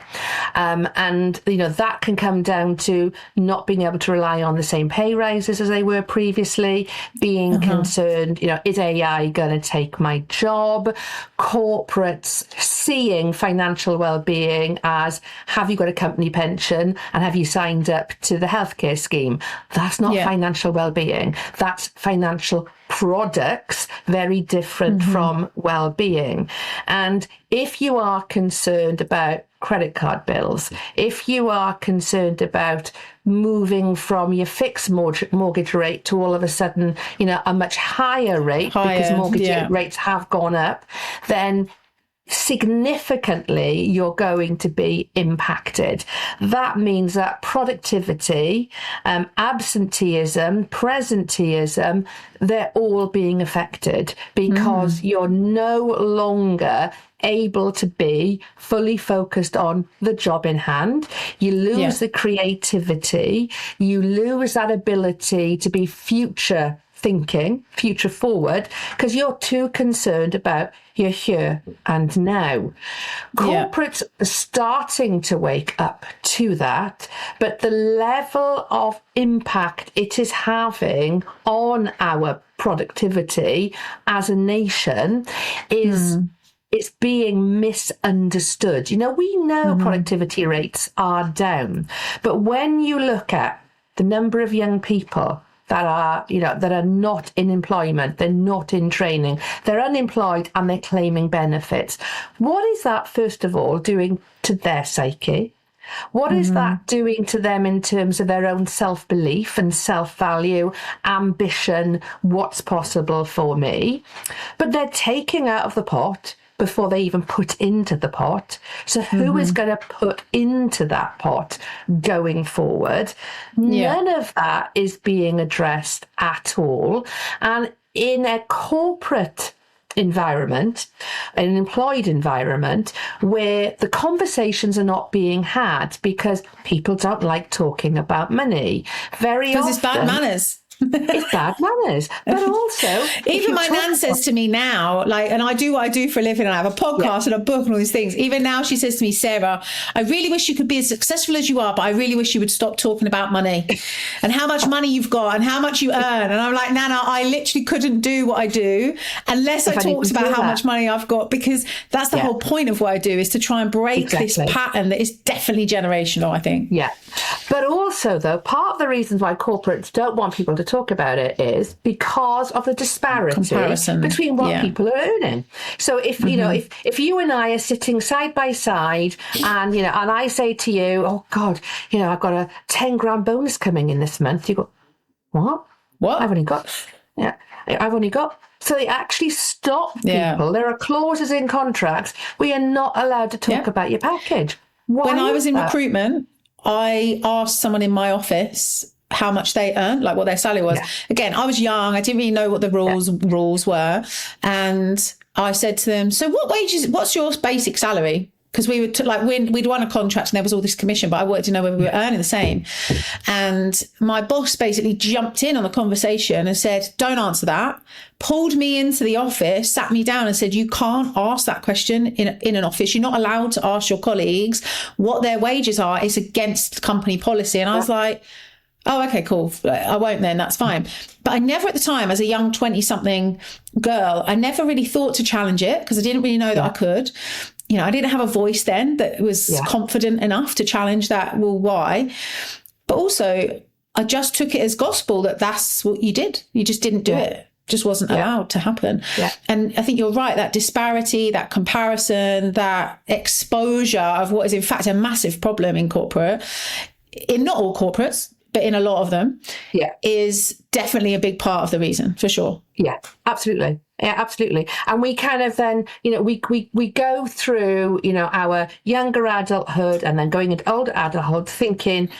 And, you know, that can come down to not being able to rely on the same pay rises as they were previously, being concerned, you know, is AI going to take my job? Corporates seeing financial well-being as, have you got a company pension and have you signed up to the healthcare scheme? That's not financial well-being. That's financial products, very different from well-being. And if you are concerned about credit card bills, if you are concerned about moving from your fixed mortgage rate to all of a sudden, you know, a much higher rate because mortgage rates have gone up, then significantly you're going to be impacted. That means that productivity, absenteeism, presenteeism, they're all being affected because you're no longer able to be fully focused on the job in hand. You lose the creativity, you lose that ability to be future thinking, future forward, because you're too concerned about your here and now. Corporates are starting to wake up to that, but the level of impact it is having on our productivity as a nation is it's being misunderstood. You know, we know productivity rates are down, but when you look at the number of young people that are, you know, that are not in employment, they're not in training, they're unemployed and they're claiming benefits. What is that, first of all, doing to their psyche? What is that doing to them in terms of their own self-belief and self-value, ambition, what's possible for me? But they're taking out of the pot before they even put into the pot. So who is going to put into that pot going forward? None of that is being addressed at all. And in a corporate environment, an employed environment, where the conversations are not being had because people don't like talking about money. Very often. Because it's bad manners. It's bad manners, but also even my nan says to me now, like, and I do what I do for a living, and I have a podcast and a book and all these things. Even now, she says to me, Sarah, I really wish you could be as successful as you are, but I really wish you would stop talking about money and how much money you've got and how much you earn. And I'm like, Nana, I literally couldn't do what I do unless I talked about how much money I've got, because that's the whole point of what I do, is to try and break this pattern that is definitely generational, I think. Yeah. But also, though, part of the reasons why corporates don't want people to talk about it is because of the disparity between what people are earning. So if you know, if you and I are sitting side by side, and you know, and I say to you, oh God, you know, I've got a 10 grand bonus coming in this month, you go, what I've only got so they actually stop people. There are clauses in contracts. We are not allowed to talk about your package. When I was in recruitment, I asked someone in my office how much they earned, like what their salary was. Again, I was young. I didn't really know what the rules were. And I said to them, so what's your basic salary? Because we were we'd won a contract and there was all this commission, but I wanted to know whether we were earning the same. And my boss basically jumped in on the conversation and said, don't answer that. Pulled me into the office, sat me down and said, you can't ask that question in an office. You're not allowed to ask your colleagues what their wages are. It's against company policy. And I was like, oh, okay, cool. I won't then. That's fine. But I never at the time, as a young 20-something girl, I never really thought to challenge it because I didn't really know that I could. You know, I didn't have a voice then that was confident enough to challenge that. Well, why? But also, I just took it as gospel that that's what you did. You just didn't do it. Just wasn't allowed to happen. And I think you're right, that disparity, that comparison, that exposure of what is in fact a massive problem in corporate, in not all corporates, but in a lot of them, is definitely a big part of the reason, for sure. Yeah, absolutely. Yeah, absolutely. And we kind of then, you know, we go through, you know, our younger adulthood and then going into older adulthood thinking,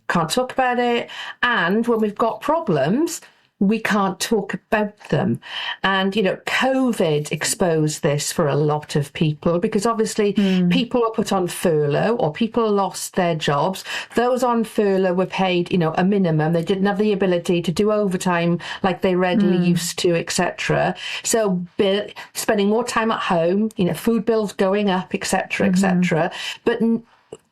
can't talk about it. And when we've got problems, we can't talk about them. And, you know, COVID exposed this for a lot of people because obviously people were put on furlough or people lost their jobs. Those on furlough were paid, you know, a minimum. They didn't have the ability to do overtime like they readily used to, etc. So spending more time at home, you know, food bills going up, etc., etc.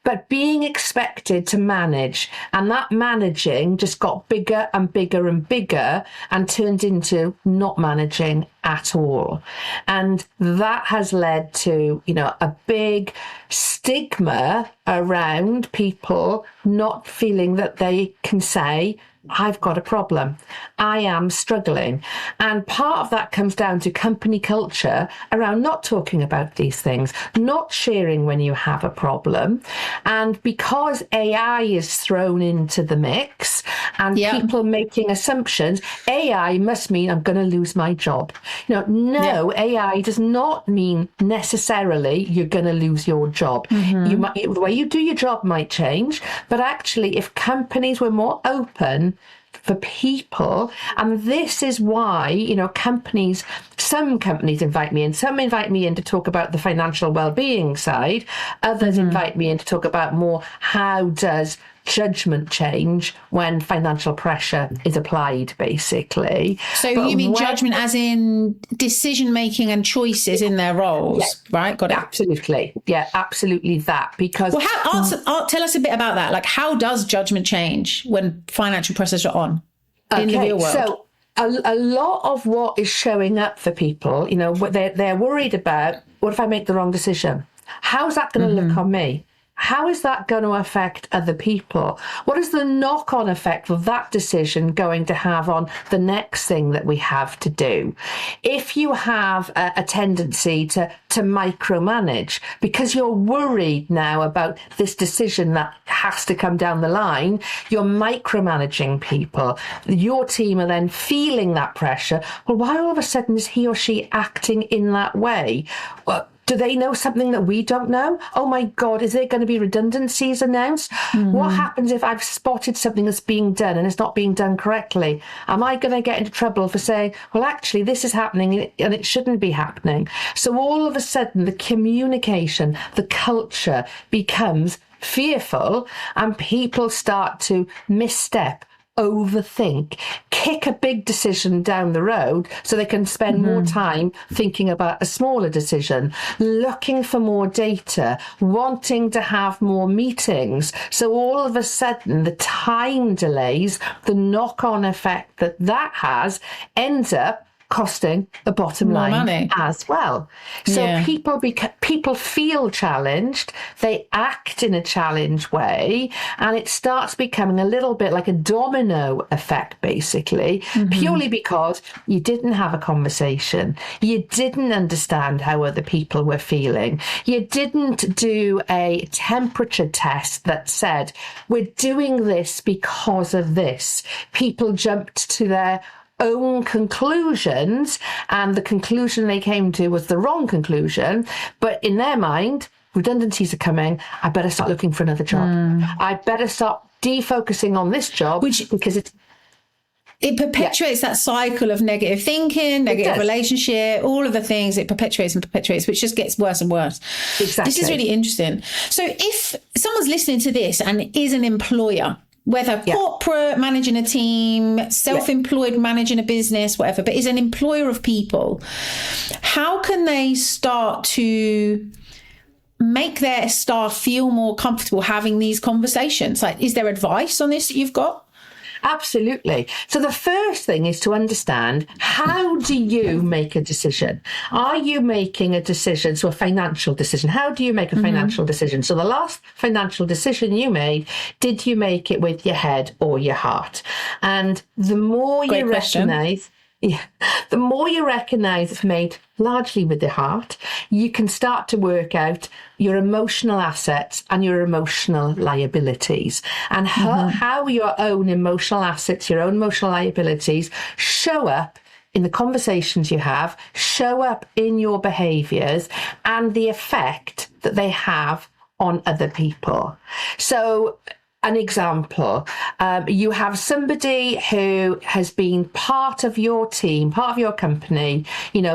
But being expected to manage, and that managing just got bigger and bigger and bigger and turned into not managing at all. And that has led to, you know, a big stigma around people not feeling that they can say, I've got a problem. I am struggling. And part of that comes down to company culture around not talking about these things, not sharing when you have a problem. And because AI is thrown into the mix and people making assumptions, AI must mean I'm going to lose my job. No, AI does not mean necessarily you're going to lose your job. The way you do your job might change, but actually if companies were more open for people, and this is why, some companies invite me in, some invite me in to talk about the financial well-being side, others invite me in to talk about more how does judgment change when financial pressure is applied, basically. So but you mean judgment as in decision making and choices in their roles, right? Got it. Absolutely. Yeah, absolutely that. Because tell us a bit about that. Like, how does judgment change when financial pressures are on in the real world? So a lot of what is showing up for people, they're worried about, what if I make the wrong decision? How's that going to look on me? How is that going to affect other people? What is the knock-on effect of that decision going to have on the next thing that we have to do? If you have a tendency to micromanage because you're worried now about this decision that has to come down the line, you're micromanaging people. Your team are then feeling that pressure. Well, why all of a sudden is he or she acting in that way? Well, do they know something that we don't know? Oh my God, is there going to be redundancies announced? What happens if I've spotted something that's being done and it's not being done correctly? Am I going to get into trouble for saying, well, actually, this is happening and it shouldn't be happening? So all of a sudden, the communication, the culture becomes fearful and people start to misstep, overthink, kick a big decision down the road so they can spend more time thinking about a smaller decision, looking for more data, wanting to have more meetings. So all of a sudden, the time delays, the knock-on effect that has ends up costing the bottom more line money as well. So people feel challenged, they act in a challenged way, and it starts becoming a little bit like a domino effect, basically, purely because you didn't have a conversation, you didn't understand how other people were feeling, you didn't do a temperature test that said, we're doing this because of this. People jumped to their own conclusions, and the conclusion they came to was the wrong conclusion, but in their mind, redundancies are coming, I better start looking for another job. I better start defocusing on this job because it perpetuates that cycle of negative thinking, negative relationship, all of the things it perpetuates, which just gets worse and worse. Exactly. This is really interesting. So if someone's listening to this and is an employer, whether corporate, managing a team, self-employed, managing a business, whatever, but is an employer of people, how can they start to make their staff feel more comfortable having these conversations? Like, is there advice on this that you've got? Absolutely. So the first thing is to understand, how do you make a decision? Are you making a decision, so a financial decision? How do you make a financial decision? So the last financial decision you made, did you make it with your head or your heart? And the more you recognize, the more you recognize it's made largely with the heart, you can start to work out your emotional assets and your emotional liabilities, and how your own emotional assets, your own emotional liabilities show up in the conversations you have, show up in your behaviours, and the effect that they have on other people. So, an example, you have somebody who has been part of your team, part of your company,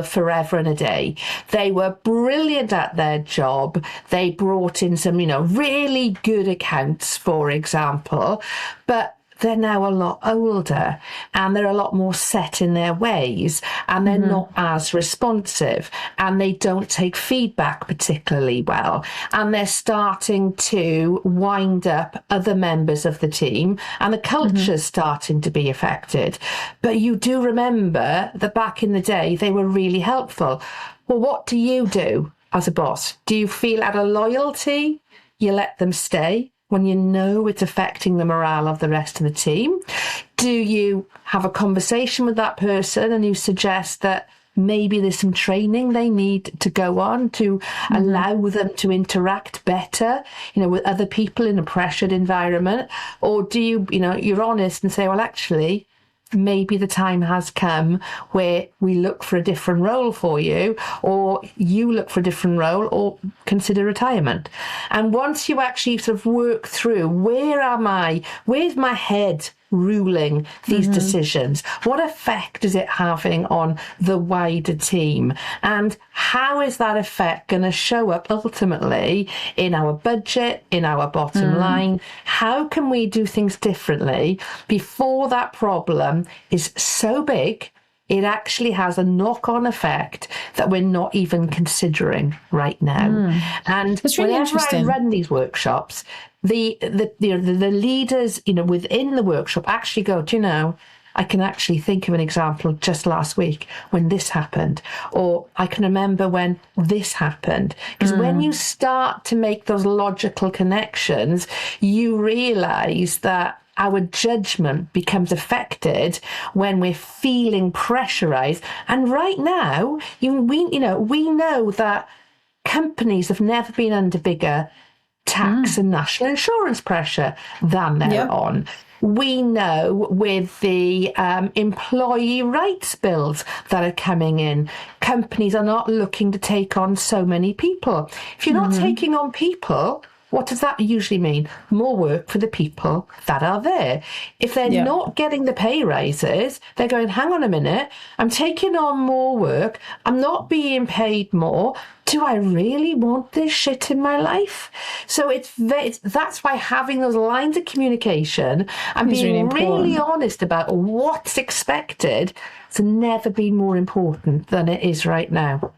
forever and a day. They were brilliant at their job. They brought in some, really good accounts, for example, but they're now a lot older and they're a lot more set in their ways, and they're not as responsive, and they don't take feedback particularly well, and they're starting to wind up other members of the team, and the culture's starting to be affected. But you do remember that back in the day, they were really helpful. Well, what do you do as a boss? Do you feel out of loyalty you let them stay? when you know it's affecting the morale of the rest of the team? Do you have a conversation with that person and you suggest that maybe there's some training they need to go on to allow them to interact better, with other people in a pressured environment? Or do you're honest and say, well, actually, maybe the time has come where we look for a different role for you, or you look for a different role, or consider retirement. And once you actually sort of work through, where's my head ruling these decisions? What effect is it having on the wider team? And how is that effect going to show up ultimately in our budget, in our bottom line? How can we do things differently before that problem is so big it actually has a knock-on effect that we're not even considering right now? And That's really whenever interesting. I run these workshops, the leaders, within the workshop actually go, I can actually think of an example just last week when this happened, or I can remember when this happened. Because when you start to make those logical connections, you realize that our judgment becomes affected when we're feeling pressurized. And right now, we know that companies have never been under bigger tax and national insurance pressure than they're on. We know with the employee rights bills that are coming in, companies are not looking to take on so many people. If you're not taking on people, what does that usually mean? More work for the people that are there. If they're not getting the pay raises, they're going, hang on a minute, I'm taking on more work, I'm not being paid more. Do I really want this shit in my life? So that's why having those lines of communication and being really honest about what's expected has never been more important than it is right now.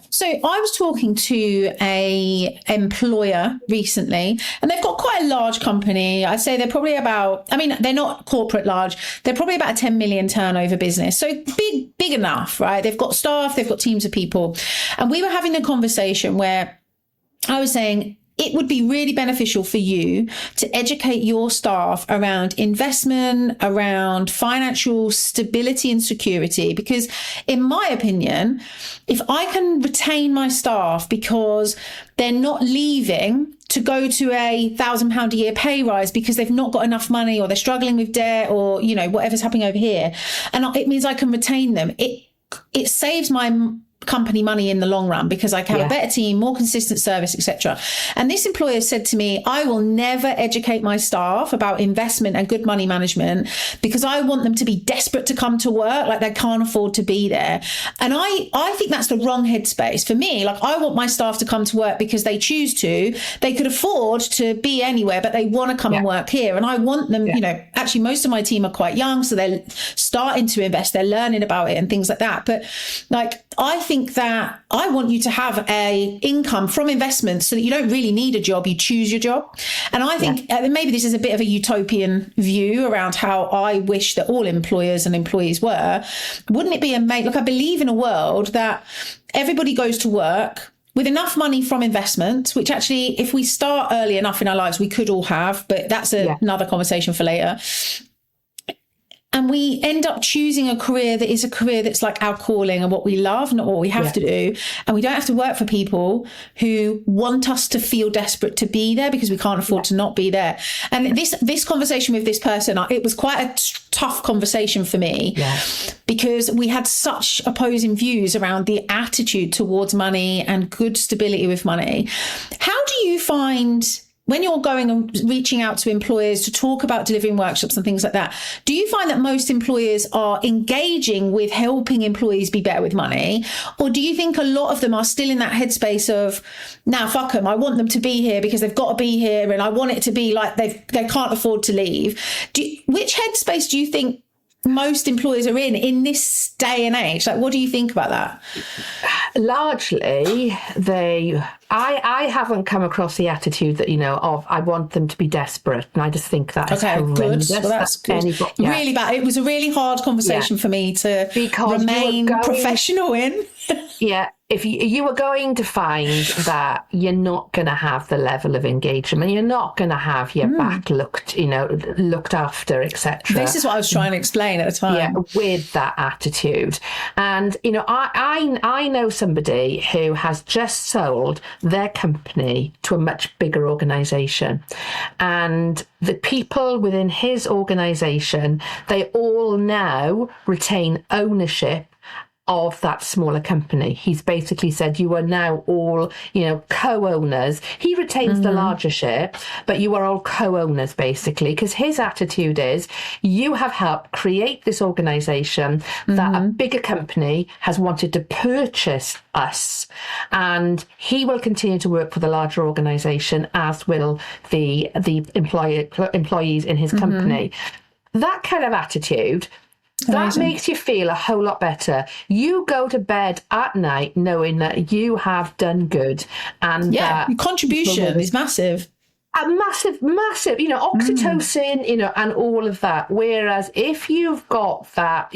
So I was talking to a employer recently, and they've got quite a large company. I'd say they're probably they're not corporate large. They're probably about a 10 million turnover business. So big enough, right? They've got staff, they've got teams of people. And we were having a conversation where I was saying, it would be really beneficial for you to educate your staff around investment, around financial stability and security. Because in my opinion, if I can retain my staff because they're not leaving to go to £1,000 a year pay rise because they've not got enough money, or they're struggling with debt, or, whatever's happening over here, and it means I can retain them, it saves my company money in the long run, because I have a better team, more consistent service, etc. And this employer said to me, I will never educate my staff about investment and good money management because I want them to be desperate to come to work, like they can't afford to be there. And I think that's the wrong headspace. For me, I want my staff to come to work because they choose to. They could afford to be anywhere, but they want to come and work here. And I want them, actually most of my team are quite young, so they're starting to invest, they're learning about it and things like that. But I think that I want you to have a income from investments so that you don't really need a job, you choose your job. And I think maybe this is a bit of a utopian view around how I wish that all employers and employees were. Wouldn't it be amazing? I believe in a world that everybody goes to work with enough money from investment, which actually, if we start early enough in our lives, we could all have, but that's another conversation for later. And we end up choosing a career that is a career that's like our calling and what we love, not what we have to do. And we don't have to work for people who want us to feel desperate to be there because we can't afford to not be there. And this conversation with this person, it was quite a tough conversation for me because we had such opposing views around the attitude towards money and good stability with money. How do you find, when you're going and reaching out to employers to talk about delivering workshops and things like that, do you find that most employers are engaging with helping employees be better with money? Or do you think a lot of them are still in that headspace of, nah, fuck them, I want them to be here because they've got to be here and I want it to be like they can't afford to leave? Which headspace do you think most employers are in this day and age? What do you think about that? Largely, I haven't come across the attitude that, of I want them to be desperate. And I just think that is horrendous. Good. Well, that's good. Really bad. It was a really hard conversation for me to remain professional in. Yeah. If you are going to find that you're not going to have the level of engagement, you're not going to have your back looked after, etc. This is what I was trying to explain at the time. Yeah, with that attitude. And, I know somebody who has just sold their company to a much bigger organisation. And the people within his organisation, they all now retain ownership of that smaller company. He's basically said, you are now all, co-owners. He retains the larger share, but you are all co-owners, basically, because his attitude is, you have helped create this organisation that a bigger company has wanted to purchase us, and he will continue to work for the larger organisation, as will the employees in his company. That kind of attitude, that makes you feel a whole lot better. You go to bed at night knowing that you have done good, and your contribution is massive. A massive, oxytocin, and all of that. Whereas if you've got that,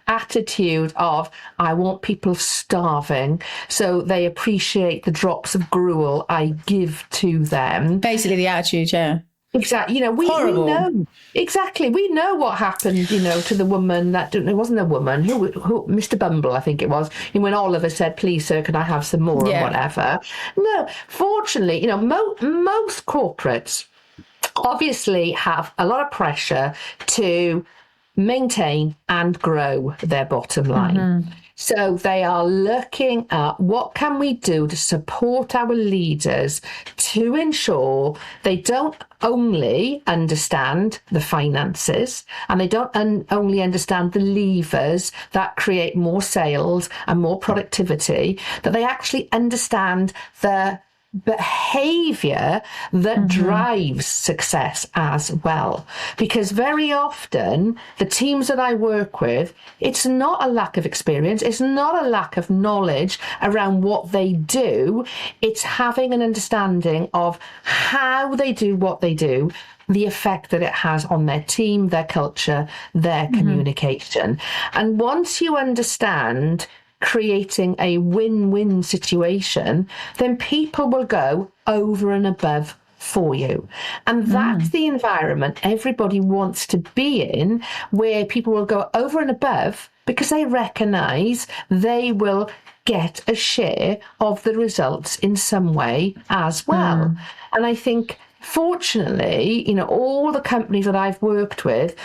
attitude of, I want people starving so they appreciate the drops of gruel I give to them. Basically the attitude, yeah. Exactly. We know exactly. We know what happened, to the woman that it wasn't a woman who Mr. Bumble, I think it was, when Oliver said, "Please, sir, can I have some more?" and whatever. No, fortunately, most corporates obviously have a lot of pressure to maintain and grow their bottom line. So they are looking at what can we do to support our leaders to ensure they don't only understand the finances, and they don't only understand the levers that create more sales and more productivity, that they actually understand the behaviour that drives success as well. Because very often the teams that I work with, it's not a lack of experience, it's not a lack of knowledge around what they do, it's having an understanding of how they do what they do, the effect that it has on their team, their culture, their communication. And once you understand creating a win-win situation, then people will go over and above for you. And that's the environment everybody wants to be in, where people will go over and above because they recognise they will get a share of the results in some way as well. And I think, fortunately, all the companies that I've worked with,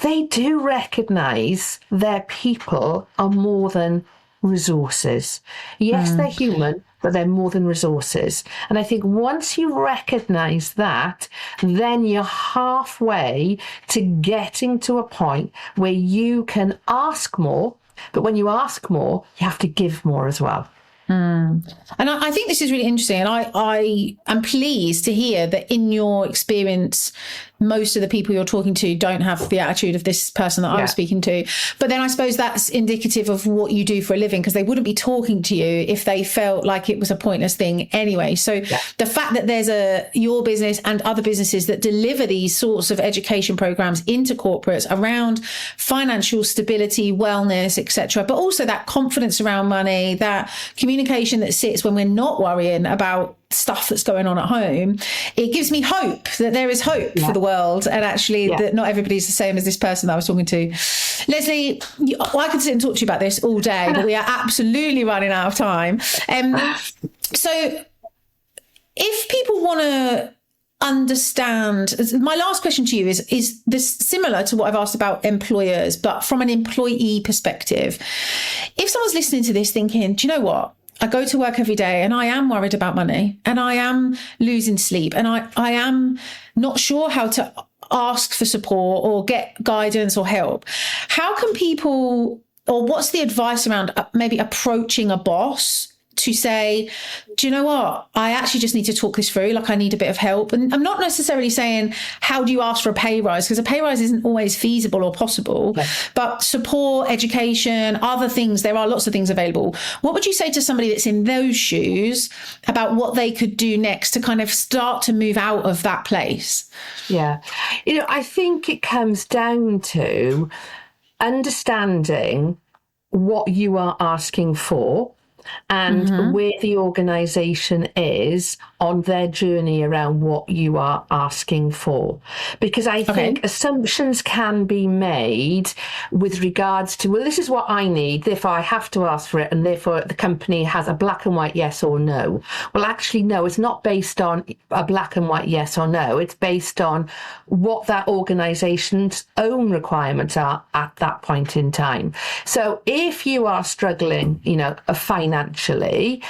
they do recognise their people are more than resources. Yes, they're human, but they're more than resources. And I think once you recognise that, then you're halfway to getting to a point where you can ask more. But when you ask more, you have to give more as well. And I think this is really interesting. And I am pleased to hear that in your experience, most of the people you're talking to don't have the attitude of this person that I was speaking to. But then I suppose that's indicative of what you do for a living, because they wouldn't be talking to you if they felt like it was a pointless thing anyway. So the fact that there's your business and other businesses that deliver these sorts of education programs into corporates around financial stability, wellness, etc., but also that confidence around money, that communication that sits when we're not worrying about stuff that's going on at home, it gives me hope that there is hope for the world, and actually that not everybody's the same as this person that I was talking to. Lesley, I could sit and talk to you about this all day, but we are absolutely running out of time. So if people want to understand, my last question to you is this similar to what I've asked about employers, but from an employee perspective. If someone's listening to this thinking, do you know what? I go to work every day and I am worried about money, and I am losing sleep, and I am not sure how to ask for support or get guidance or help. How can people, or what's the advice around maybe approaching a boss to say, do you know what? I actually just need to talk this through. Like, I need a bit of help. And I'm not necessarily saying, how do you ask for a pay rise? Because a pay rise isn't always feasible or possible, but support, education, other things, there are lots of things available. What would you say to somebody that's in those shoes about what they could do next to kind of start to move out of that place? Yeah. I think it comes down to understanding what you are asking for and where the organisation is on their journey around what you are asking for. Because I think assumptions can be made with regards to, well, this is what I need, therefore I have to ask for it, and therefore the company has a black and white yes or no. Well, actually, no, it's not based on a black and white yes or no. It's based on what that organisation's own requirements are at that point in time. So if you are struggling, financially,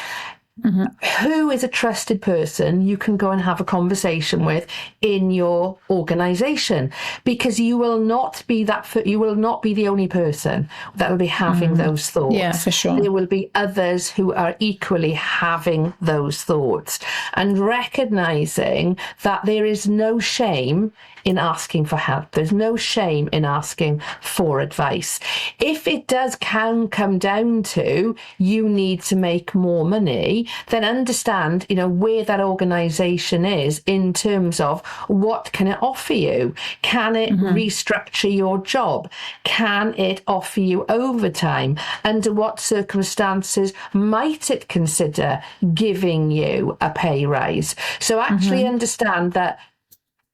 who is a trusted person you can go and have a conversation with in your organisation? Because you will not be the only person that will be having those thoughts. Yeah, for sure. There will be others who are equally having those thoughts, and recognising that there is no shame in asking for help. There's no shame in asking for advice. If it can come down to you need to make more money, then understand, where that organisation is in terms of what can it offer you? Can it restructure your job? Can it offer you overtime? Under what circumstances might it consider giving you a pay rise? So actually understand that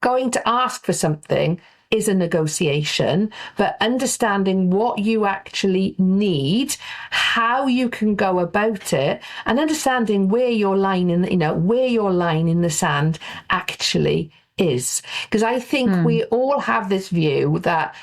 going to ask for something is a negotiation, but understanding what you actually need, how you can go about it, and understanding where your line in the sand actually is. Because I think we all have this view that,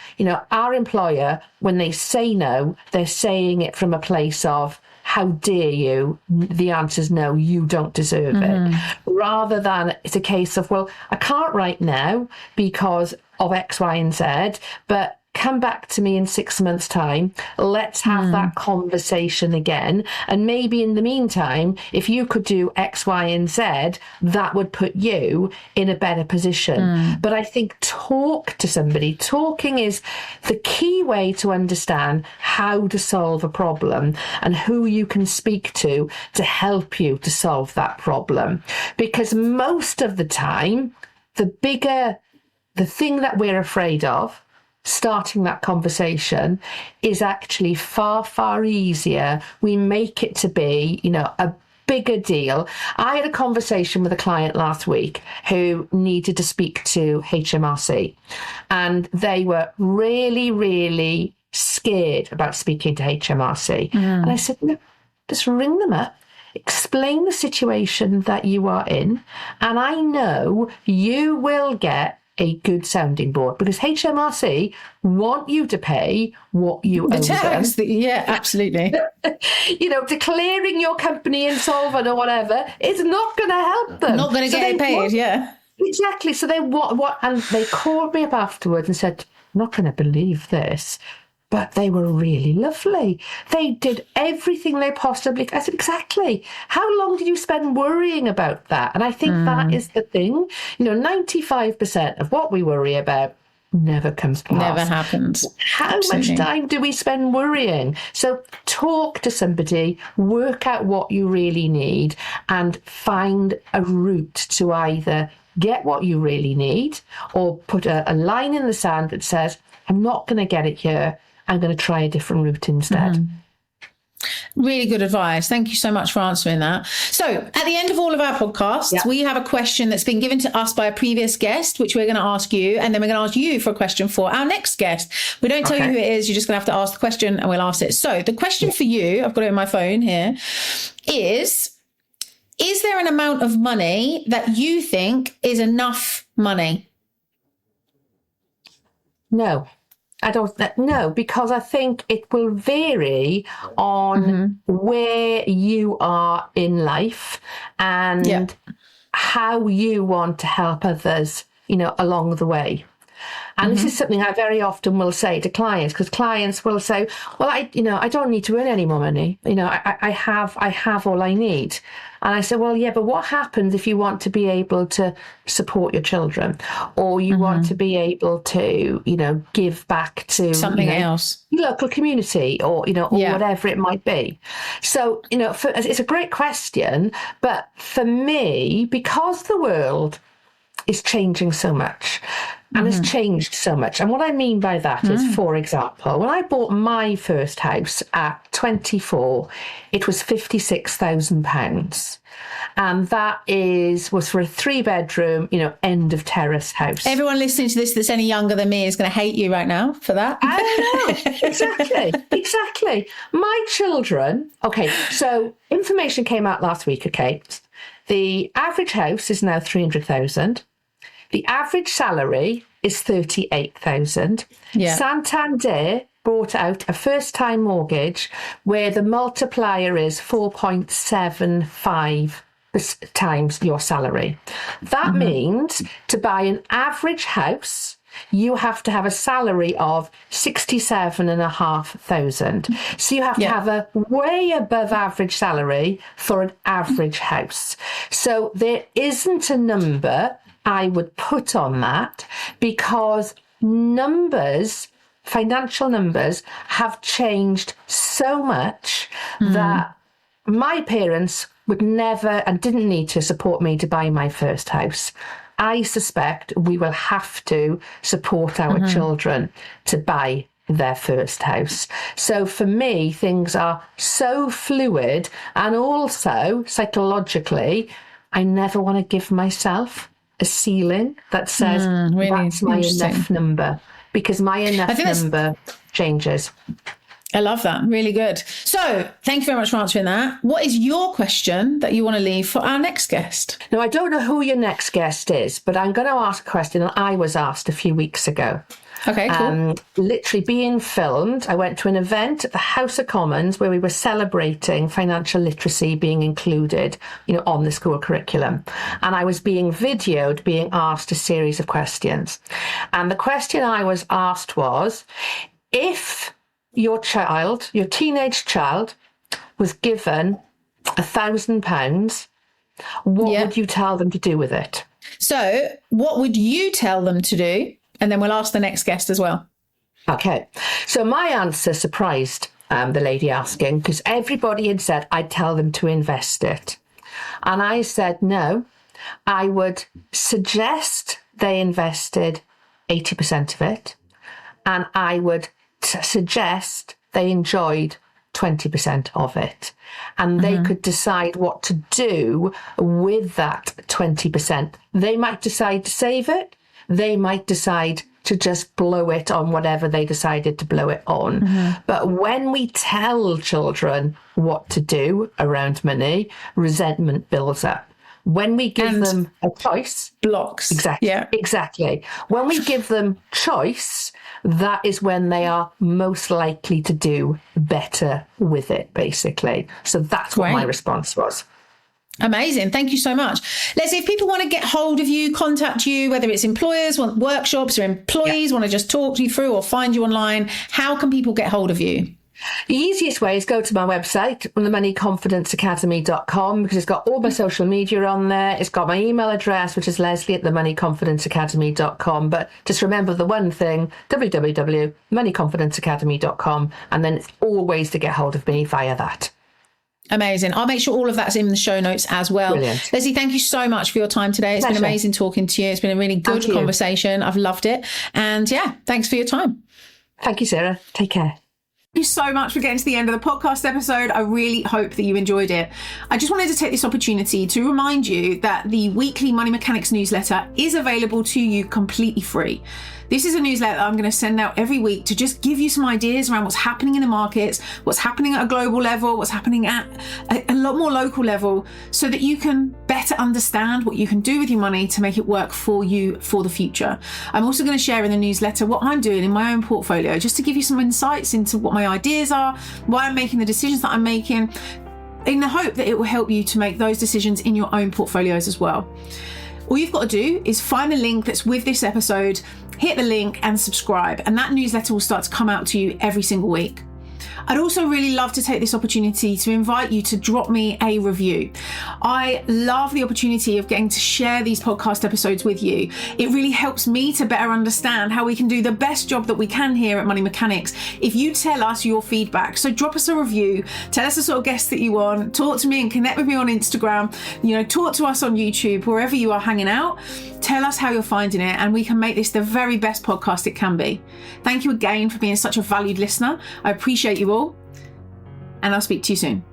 our employer, when they say no, they're saying it from a place of, how dare you? The answer is no, you don't deserve it. Rather than it's a case of, well, I can't right now because of X, Y, and Z, but come back to me in 6 months' time. Let's have that conversation again. And maybe in the meantime, if you could do X, Y, and Z, that would put you in a better position. But I think talk to somebody. Talking is the key way to understand how to solve a problem and who you can speak to help you to solve that problem. Because most of the time, the thing that we're afraid of, starting that conversation, is actually far, far easier. We make it to be, a bigger deal. I had a conversation with a client last week who needed to speak to HMRC, and they were really, really scared about speaking to HMRC. And I said, no, just ring them up. Explain the situation that you are in, and I know you will get a good sounding board, because HMRC want you to pay what you owe tax, them. Yeah, absolutely. Declaring your company insolvent or whatever is not going to help them. Not going to get paid, yeah. Exactly. So they what? And they called me up afterwards and said, "I'm not going to believe this." But they were really lovely. They did everything they possibly. I said, exactly. How long did you spend worrying about that? And I think that is the thing. 95% of what we worry about never comes past. Never happens. How much time do we spend worrying? So talk to somebody, work out what you really need, and find a route to either get what you really need or put a line in the sand that says, I'm not going to get it here. I'm going to try a different route instead. Really good advice. Thank you so much for answering that. So at the end of all of our podcasts, we have a question that's been given to us by a previous guest, which we're going to ask you. And then we're going to ask you for a question for our next guest. We don't tell you who it is. You're just going to have to ask the question and we'll ask it. So the question for you, I've got it on my phone here, is there an amount of money that you think is enough money? No. I don't know, because I think it will vary on where you are in life and how you want to help others, along the way. And this is something I very often will say to clients, because clients will say, well, I don't need to earn any more money. I have all I need. And I said, well, yeah, but what happens if you want to be able to support your children, or you want to be able to, give back to something else, your local community, or whatever it might be. So, it's a great question. But for me, because the world is changing so much and has changed so much. And what I mean by that is, for example, when I bought my first house at 24, it was £56,000. And that was for a 3-bedroom, end of terrace house. Everyone listening to this that's any younger than me is going to hate you right now for that. I know. Exactly. My children. Okay. So information came out last week. Okay. The average house is now 300,000. The average salary is 38,000. Yeah. Santander brought out a first-time mortgage where the multiplier is 4.75 times your salary. That means to buy an average house, you have to have a salary of 67,500. So you have to have a way above average salary for an average house. So there isn't a number I would put on that, because financial numbers have changed so much that my parents would never and didn't need to support me to buy my first house. I suspect we will have to support our children to buy their first house. So for me, things are so fluid, and also psychologically, I never want to give myself a ceiling that says that's my enough number, because my enough number changes. I love that. Really good. So thank you very much for answering that. What is your question that you want to leave for our next guest? Now, I don't know who your next guest is, but I'm going to ask a question that I was asked a few weeks ago. Okay, cool. Literally being filmed. I went to an event at the House of Commons where we were celebrating financial literacy being included, on the school curriculum. And I was being videoed, being asked a series of questions. And the question I was asked was, if your teenage child, was given £1,000, what would you tell them to do with it? So what would you tell them to do? And then we'll ask the next guest as well. Okay. So my answer surprised the lady asking, because everybody had said I'd tell them to invest it. And I said, no, I would suggest they invested 80% of it. And I would suggest they enjoyed 20% of it. And they could decide what to do with that 20%. They might decide to save it. They might decide to just blow it on whatever they decided to blow it on. But when we tell children what to do around money, resentment builds up. When we give them a choice, blocks. Exactly. Yeah. Exactly. When we give them choice, that is when they are most likely to do better with it, basically. So that's what my response was. Amazing. Thank you so much. Lesley, if people want to get hold of you, contact you, whether it's employers, want workshops, or employees want to just talk you through or find you online, how can people get hold of you? The easiest way is go to my website, themoneyconfidenceacademy.com, because it's got all my social media on there. It's got my email address, which is Lesley@themoneyconfidenceacademy.com. But just remember the one thing, www.moneyconfidenceacademy.com. And then it's always to get hold of me via that. Amazing. I'll make sure all of that's in the show notes as well. Brilliant. Lesley, thank you so much for your time today. It's been amazing talking to you. It's been a really good conversation. I've loved it. And thanks for your time. Thank you, Sarah. Take care. Thank you so much for getting to the end of the podcast episode. I really hope that you enjoyed it. I just wanted to take this opportunity to remind you that the weekly Money Mechanics newsletter is available to you completely free. This is a newsletter I'm going to send out every week to just give you some ideas around what's happening in the markets, what's happening at a global level, what's happening at a lot more local level, so that you can better understand what you can do with your money to make it work for you for the future. I'm also going to share in the newsletter what I'm doing in my own portfolio, just to give you some insights into what my ideas are, why I'm making the decisions that I'm making, in the hope that it will help you to make those decisions in your own portfolios as well. All you've got to do is find the link that's with this episode hit the link and subscribe. And that newsletter will start to come out to you every single week. I'd also really love to take this opportunity to invite you to drop me a review. I love the opportunity of getting to share these podcast episodes with you. It really helps me to better understand how we can do the best job that we can here at Money Mechanics if you tell us your feedback. So drop us a review, tell us the sort of guests that you want, talk to me and connect with me on Instagram, talk to us on YouTube, wherever you are hanging out. Tell us how you're finding it, and we can make this the very best podcast it can be. Thank you again for being such a valued listener. I appreciate you all, and I'll speak to you soon.